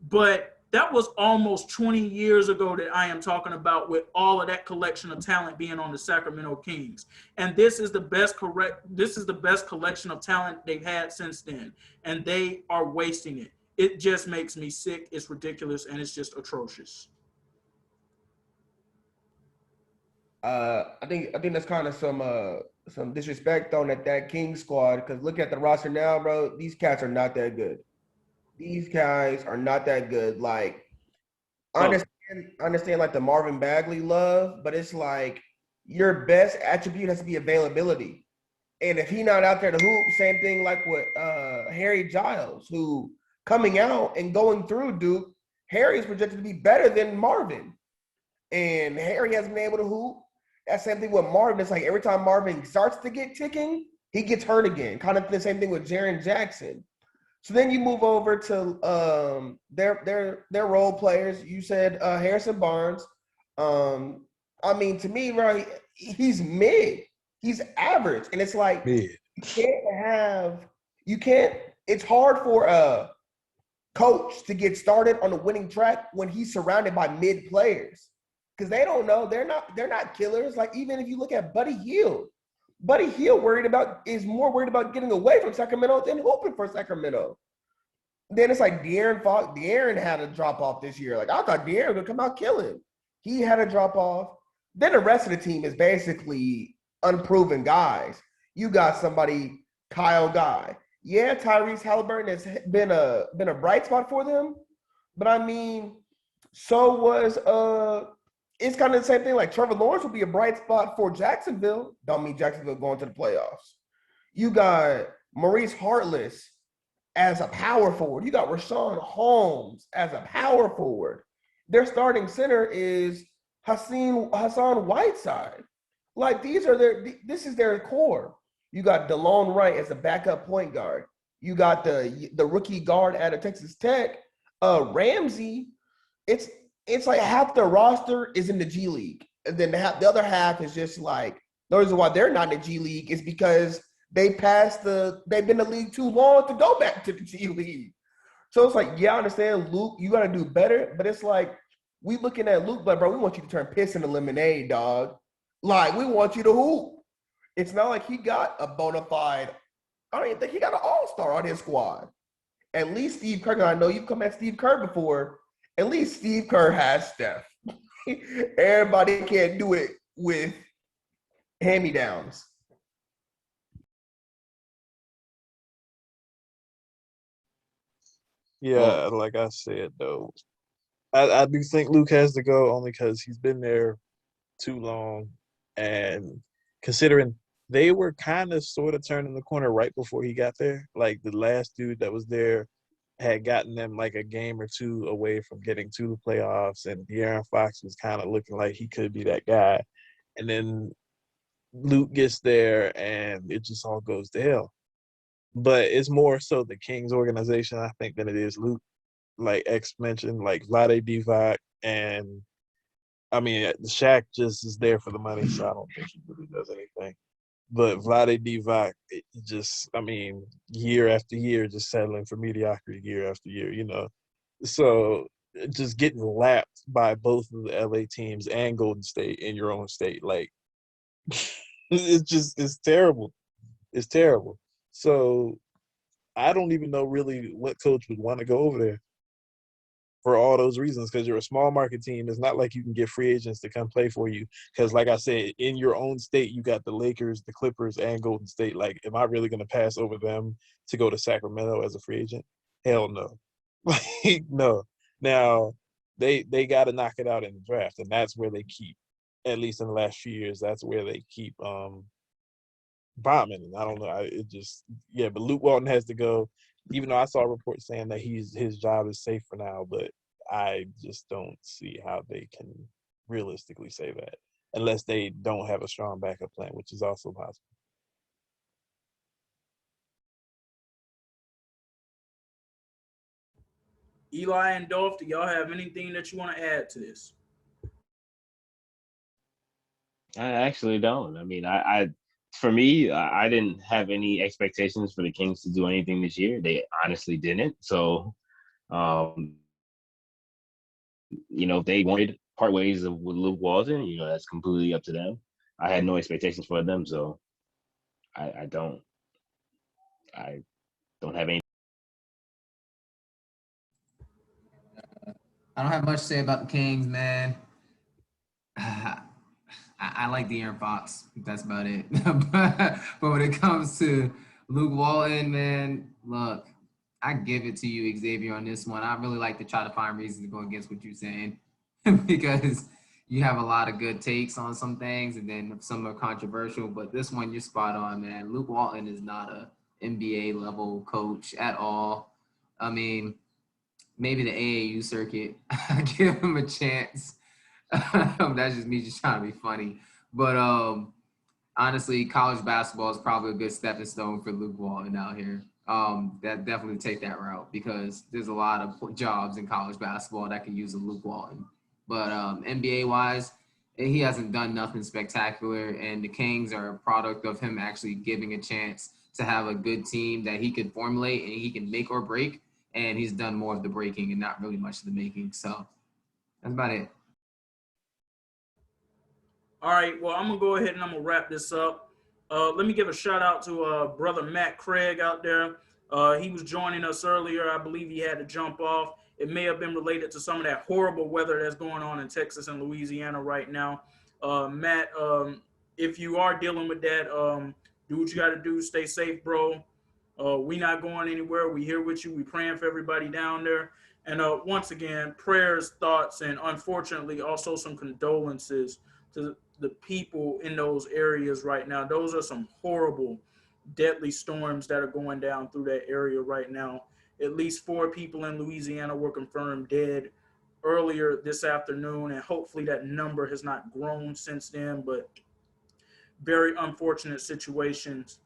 but that was almost 20 years ago that I am talking about, with all of that collection of talent being on the Sacramento Kings. And this is the best collection of talent they've had since then, and they are wasting it. It just makes me sick. It's ridiculous, and it's just atrocious. I think that's kind of some disrespect on that King squad, because look at the roster now, bro. These cats are not that good. These guys are not that good. Like, I understand like the Marvin Bagley love, but it's like your best attribute has to be availability. And if he's not out there to hoop, same thing like with Harry Giles, who coming out and going through Duke, Harry is projected to be better than Marvin. And Harry hasn't been able to hoop. That same thing with Marvin. It's like every time Marvin starts to get ticking, he gets hurt again. Kind of the same thing with Jaren Jackson. So then you move over to their role players. You said Harrison Barnes. I mean, to me, right, he's mid. He's average. And it's like mid. It's hard for a coach to get started on a winning track when he's surrounded by mid players. Because they don't know, they're not killers. Like, even if you look at Buddy Hield is more worried about getting away from Sacramento than hoping for Sacramento. Then it's like De'Aaron had a drop off this year. Like, I thought De'Aaron would come out killing. He had a drop off. Then the rest of the team is basically unproven guys. You got somebody, Kyle Guy. Yeah, Tyrese Halliburton has been a bright spot for them, but I mean, so was it's kind of the same thing. Like, Trevor Lawrence will be a bright spot for Jacksonville. Don't mean Jacksonville going to the playoffs. You got Maurice Hartless as a power forward. You got Rashawn Holmes as a power forward. Their starting center is Hassan Whiteside. Like, this is their core. You got DeLone Wright as a backup point guard. You got the rookie guard out of Texas Tech, Ramsey. It's like half the roster is in the G League. And then the other half is just like, the reason why they're not in the G League is because they've been in the league too long to go back to the G League. So it's like, yeah, I understand, Luke, you got to do better. But it's like, we looking at Luke, but bro, we want you to turn piss into lemonade, dog. Like, we want you to hoop. It's not like he got a bona fide, I don't even think he got an all-star on his squad. At least Steve Kerr, I know you've come at Steve Kerr before. At least Steve Kerr has Steph. Everybody can't do it with hand-me-downs. Yeah, like I said though, I do think Luke has to go only because he's been there too long, and considering they were kind of sort of turning the corner right before he got there. Like the last dude that was there had gotten them like a game or two away from getting to the playoffs, and De'Aaron Fox was kind of looking like he could be that guy. And then Luke gets there, and it just all goes to hell. But it's more so the Kings organization, I think, than it is Luke. Like X mentioned, like Vlade Divac, and I mean, Shaq just is there for the money, so I don't think he really does anything. But Vlade Divac, I mean, year after year, just settling for mediocrity year after year, you know. So just getting lapped by both of the LA teams and Golden State in your own state, like, it's terrible. It's terrible. So I don't even know really what coach would want to go over there for all those reasons, because you're a small market team. It's not like you can get free agents to come play for you. Because like I said, in your own state, you got the Lakers, the Clippers, and Golden State. Like, am I really going to pass over them to go to Sacramento as a free agent? Hell no. Like, no. Now, they got to knock it out in the draft, and that's where they keep, at least in the last few years, that's where they keep bombing. And I don't know. But Luke Walton has to go. Even though I saw reports saying that his job is safe for now, but I just don't see how they can realistically say that unless they don't have a strong backup plan, which is also possible. Eli and Dolph, do y'all have anything that you want to add to this? I actually don't. I mean, for me, I didn't have any expectations for the Kings to do anything this year. They honestly didn't. So, if they wanted to part ways with Luke Walton, that's completely up to them. I had no expectations for them, so I don't have any. I don't have much to say about the Kings, man. I like De'Aaron Fox. That's about it. But when it comes to Luke Walton, man, look, I give it to you, Xavier, on this one. I really like to try to find reasons to go against what you're saying because you have a lot of good takes on some things, and then some are controversial. But this one, you're spot on, man. Luke Walton is not a NBA level coach at all. I mean, maybe the AAU circuit. I give him a chance. That's just me just trying to be funny. But honestly, college basketball is probably a good stepping stone for Luke Walton out here. That definitely take that route because there's a lot of jobs in college basketball that can use a Luke Walton. But NBA wise, he hasn't done nothing spectacular, and the Kings are a product of him actually giving a chance to have a good team that he could formulate and he can make or break. And he's done more of the breaking and not really much of the making. So that's about it. All right, well, I'm going to go ahead and I'm going to wrap this up. Let me give a shout out to brother Matt Craig out there. He was joining us earlier. I believe he had to jump off. It may have been related to some of that horrible weather that's going on in Texas and Louisiana right now. Matt, if you are dealing with that, do what you got to do. Stay safe, bro. We not going anywhere. We here with you. We praying for everybody down there. And once again, prayers, thoughts, and unfortunately also some condolences to the people in those areas right now. Those are some horrible, deadly storms that are going down through that area right now. At least 4 people in Louisiana were confirmed dead earlier this afternoon, and hopefully that number has not grown since then, but very unfortunate situations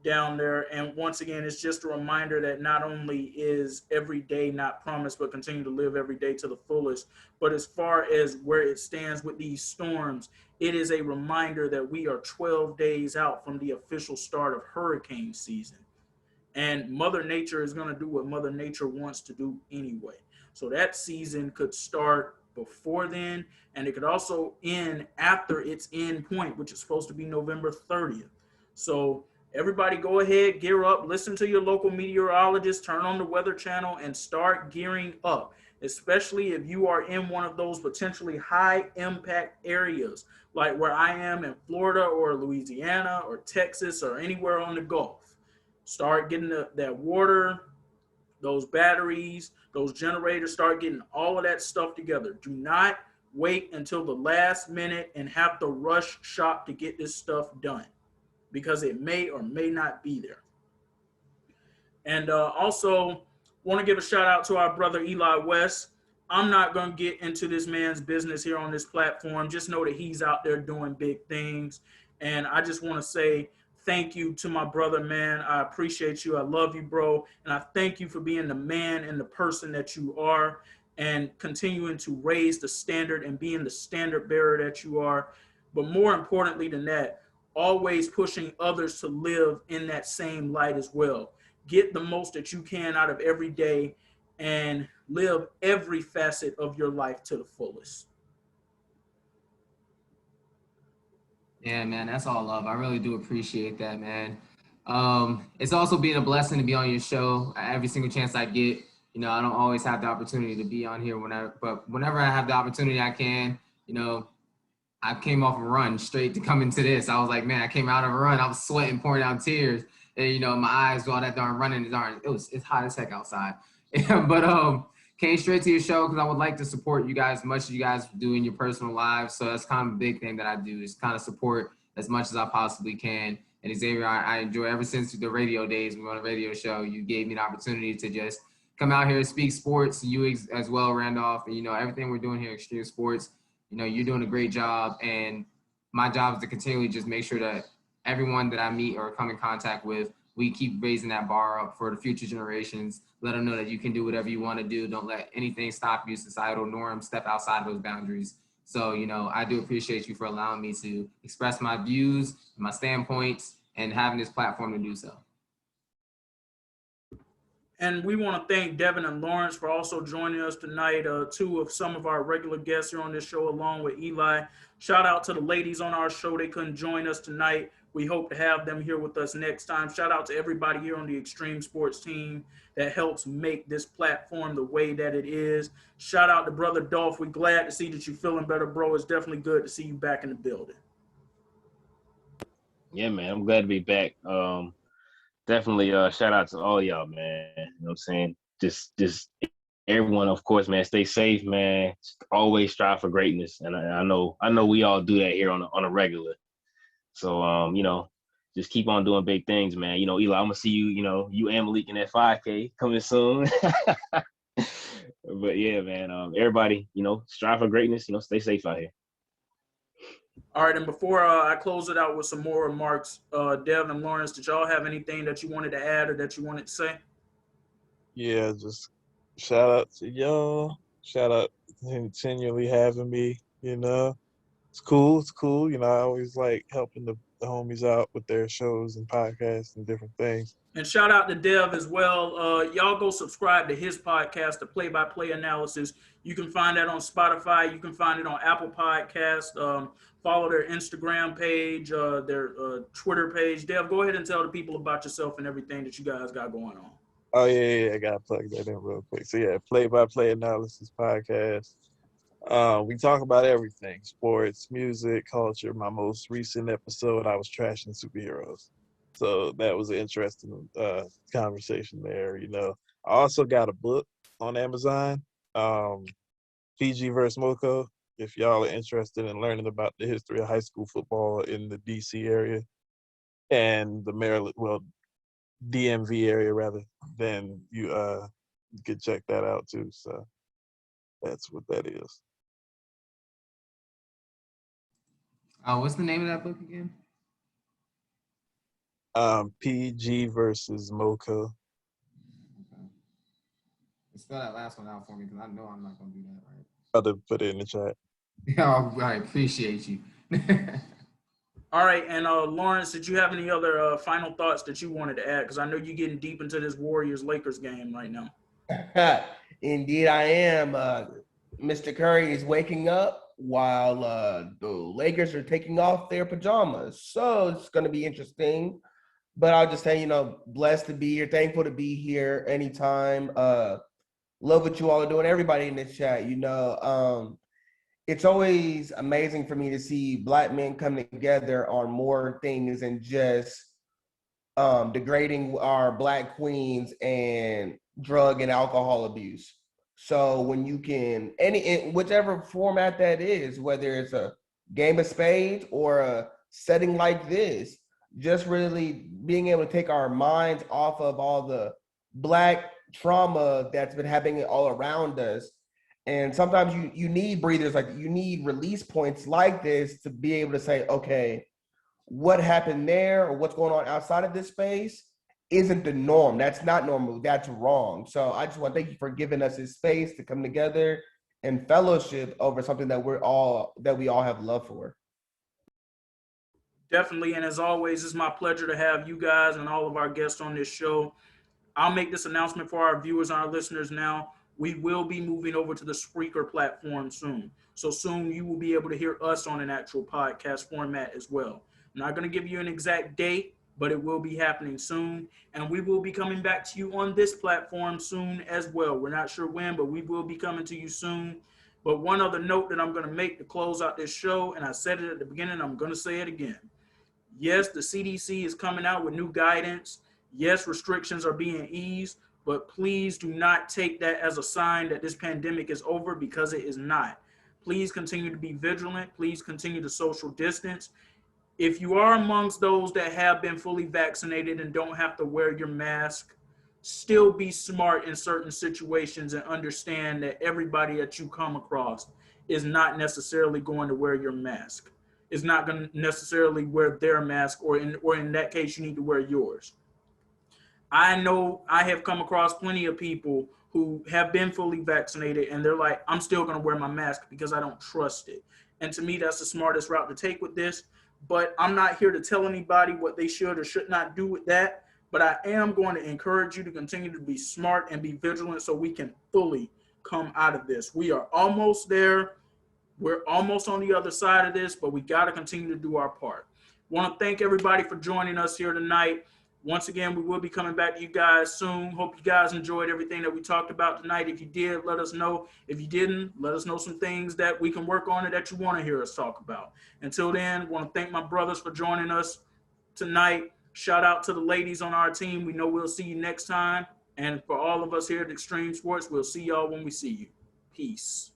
down there. And once again, it's just a reminder that not only is every day not promised, but continue to live every day to the fullest. But as far as where it stands with these storms, it is a reminder that we are 12 days out from the official start of hurricane season. And Mother Nature is going to do what Mother Nature wants to do anyway. So that season could start before then, and it could also end after its end point, which is supposed to be November 30th. So everybody go ahead, gear up, listen to your local meteorologist, turn on the weather channel, and start gearing up, especially if you are in one of those potentially high impact areas, like where I am in Florida or Louisiana or Texas or anywhere on the Gulf. Start getting that water, those batteries, those generators, start getting all of that stuff together. Do not wait until the last minute and have to rush shop to get this stuff done, because it may or may not be there. And also want to give a shout out to our brother Eli West. I'm not going to get into this man's business here on this platform. Just know that he's out there doing big things. And I just want to say thank you to my brother, man. I appreciate you. I love you, bro. And I thank you for being the man and the person that you are, and continuing to raise the standard and being the standard bearer that you are. But more importantly than that, always pushing others to live in that same light as well. Get the most that you can out of every day and live every facet of your life to the fullest. Yeah, man, that's all love. I really do appreciate that, man. It's also been a blessing to be on your show every single chance I get. You know, I don't always have the opportunity to be on here but whenever I have the opportunity, I can. You know, I came off a run straight to come into this. I was like, man, I came out of a run. I was sweating, pouring out tears, and you know, my eyes, all that darn running, it's hot as heck outside. But came straight to your show because I would like to support you guys as much as you guys do in your personal lives. So that's kind of a big thing that I do, is kind of support as much as I possibly can. And Xavier, I enjoy, ever since the radio days, we were on a radio show, you gave me the opportunity to just come out here and speak sports. You as well, Randolph, and you know, everything we're doing here at Xtreme Sports, you know, you're doing a great job. And my job is to continually just make sure that everyone that I meet or come in contact with, we keep raising that bar up for the future generations. Let them know that you can do whatever you want to do. Don't let anything stop you, societal norms, step outside of those boundaries. So, you know, I do appreciate you for allowing me to express my views, my standpoints, and having this platform to do so. And we want to thank Devon and Lawrence for also joining us tonight, two of some of our regular guests here on this show, along with Eli. Shout out to the ladies on our show. They couldn't join us tonight. We hope to have them here with us next time. Shout out to everybody here on the Xtreme Sports team that helps make this platform the way that it is. Shout out to Brother Dolph. We're glad to see that you're feeling better, bro. It's definitely good to see you back in the building. Yeah, man, I'm glad to be back. Definitely shout out to all y'all, man. You know what I'm saying? Just everyone, of course, man, stay safe, man. Always strive for greatness. And I know we all do that here on a regular. So you know, just keep on doing big things, man. You know, Eli, I'm gonna see you, you know, you and Malik in that 5K coming soon. But yeah, man, everybody, you know, strive for greatness, you know, stay safe out here. All right, and before I close it out with some more remarks, Devin and Lawrence, did y'all have anything that you wanted to add or that you wanted to say? Yeah, just shout out to y'all. Shout out to continually having me, you know. It's cool. It's cool. You know, I always like helping the homies out with their shows and podcasts and different things. And shout out to Dev as well. Y'all go subscribe to his podcast, The Play-by-Play Analysis. You can find that on Spotify. You can find it on Apple Podcast. Follow their Instagram page, their Twitter page. Dev, go ahead and tell the people about yourself and everything that you guys got going on. Oh, yeah, I got to plug that in real quick. So, yeah, Play-by-Play Analysis podcast. We talk about everything, sports, music, culture. My most recent episode, I was trashing superheroes. So that was an interesting conversation there, you know. I also got a book on Amazon, PG vs. Moco, if y'all are interested in learning about the history of high school football in the D.C. area and the Maryland, well, DMV area, rather, then you could check that out, too. So that's what that is. What's the name of that book again? PG versus Mocha. Spell that last one out for me because I know I'm not gonna do that right. I'll put it in the chat. Yeah, all right. Appreciate you. All right, and Lawrence, did you have any other final thoughts that you wanted to add? Because I know you're getting deep into this Warriors-Lakers game right now. Indeed, I am. Mr. Curry is waking up while the Lakers are taking off their pajamas. So it's going to be interesting. But I'll just say, blessed to be here, thankful to be here anytime. Love what you all are doing, everybody in this chat. It's always amazing for me to see Black men come together on more things than just degrading our Black queens and drug and alcohol abuse. So when you can, in whichever format that is, whether it's a game of spades or a setting like this, just really being able to take our minds off of all the Black trauma that's been happening all around us. And sometimes you need breathers, like you need release points like this to be able to say, okay, what happened there or what's going on outside of this space isn't the norm. That's not normal. That's wrong. So I just want to thank you for giving us this space to come together and fellowship over something that we all have love for. Definitely, and as always, it's my pleasure to have you guys and all of our guests on this show. I'll make this announcement for our viewers and our listeners now. We will be moving over to the Spreaker platform soon. So soon you will be able to hear us on an actual podcast format as well. I'm not going to give you an exact date, but it will be happening soon. And we will be coming back to you on this platform soon as well. We're not sure when, but we will be coming to you soon. But one other note that I'm going to make to close out this show, and I said it at the beginning, I'm going to say it again. Yes, the CDC is coming out with new guidance. Yes, restrictions are being eased. But please do not take that as a sign that this pandemic is over, because it is not. Please continue to be vigilant. Please continue to social distance. If you are amongst those that have been fully vaccinated and don't have to wear your mask, still be smart in certain situations and understand that everybody that you come across is not necessarily going to wear your mask. Is not going to necessarily wear their mask, or in that case, you need to wear yours. I know I have come across plenty of people who have been fully vaccinated and they're like, I'm still going to wear my mask because I don't trust it. And to me, that's the smartest route to take with this. But I'm not here to tell anybody what they should or should not do with that. But I am going to encourage you to continue to be smart and be vigilant so we can fully come out of this. We are almost there. We're almost on the other side of this, but we got to continue to do our part. Want to thank everybody for joining us here tonight. Once again, we will be coming back to you guys soon. Hope you guys enjoyed everything that we talked about tonight. If you did, let us know. If you didn't, let us know some things that we can work on and that you want to hear us talk about. Until then, want to thank my brothers for joining us tonight. Shout out to the ladies on our team. We know we'll see you next time. And for all of us here at Xtreme Sports, we'll see y'all when we see you. Peace.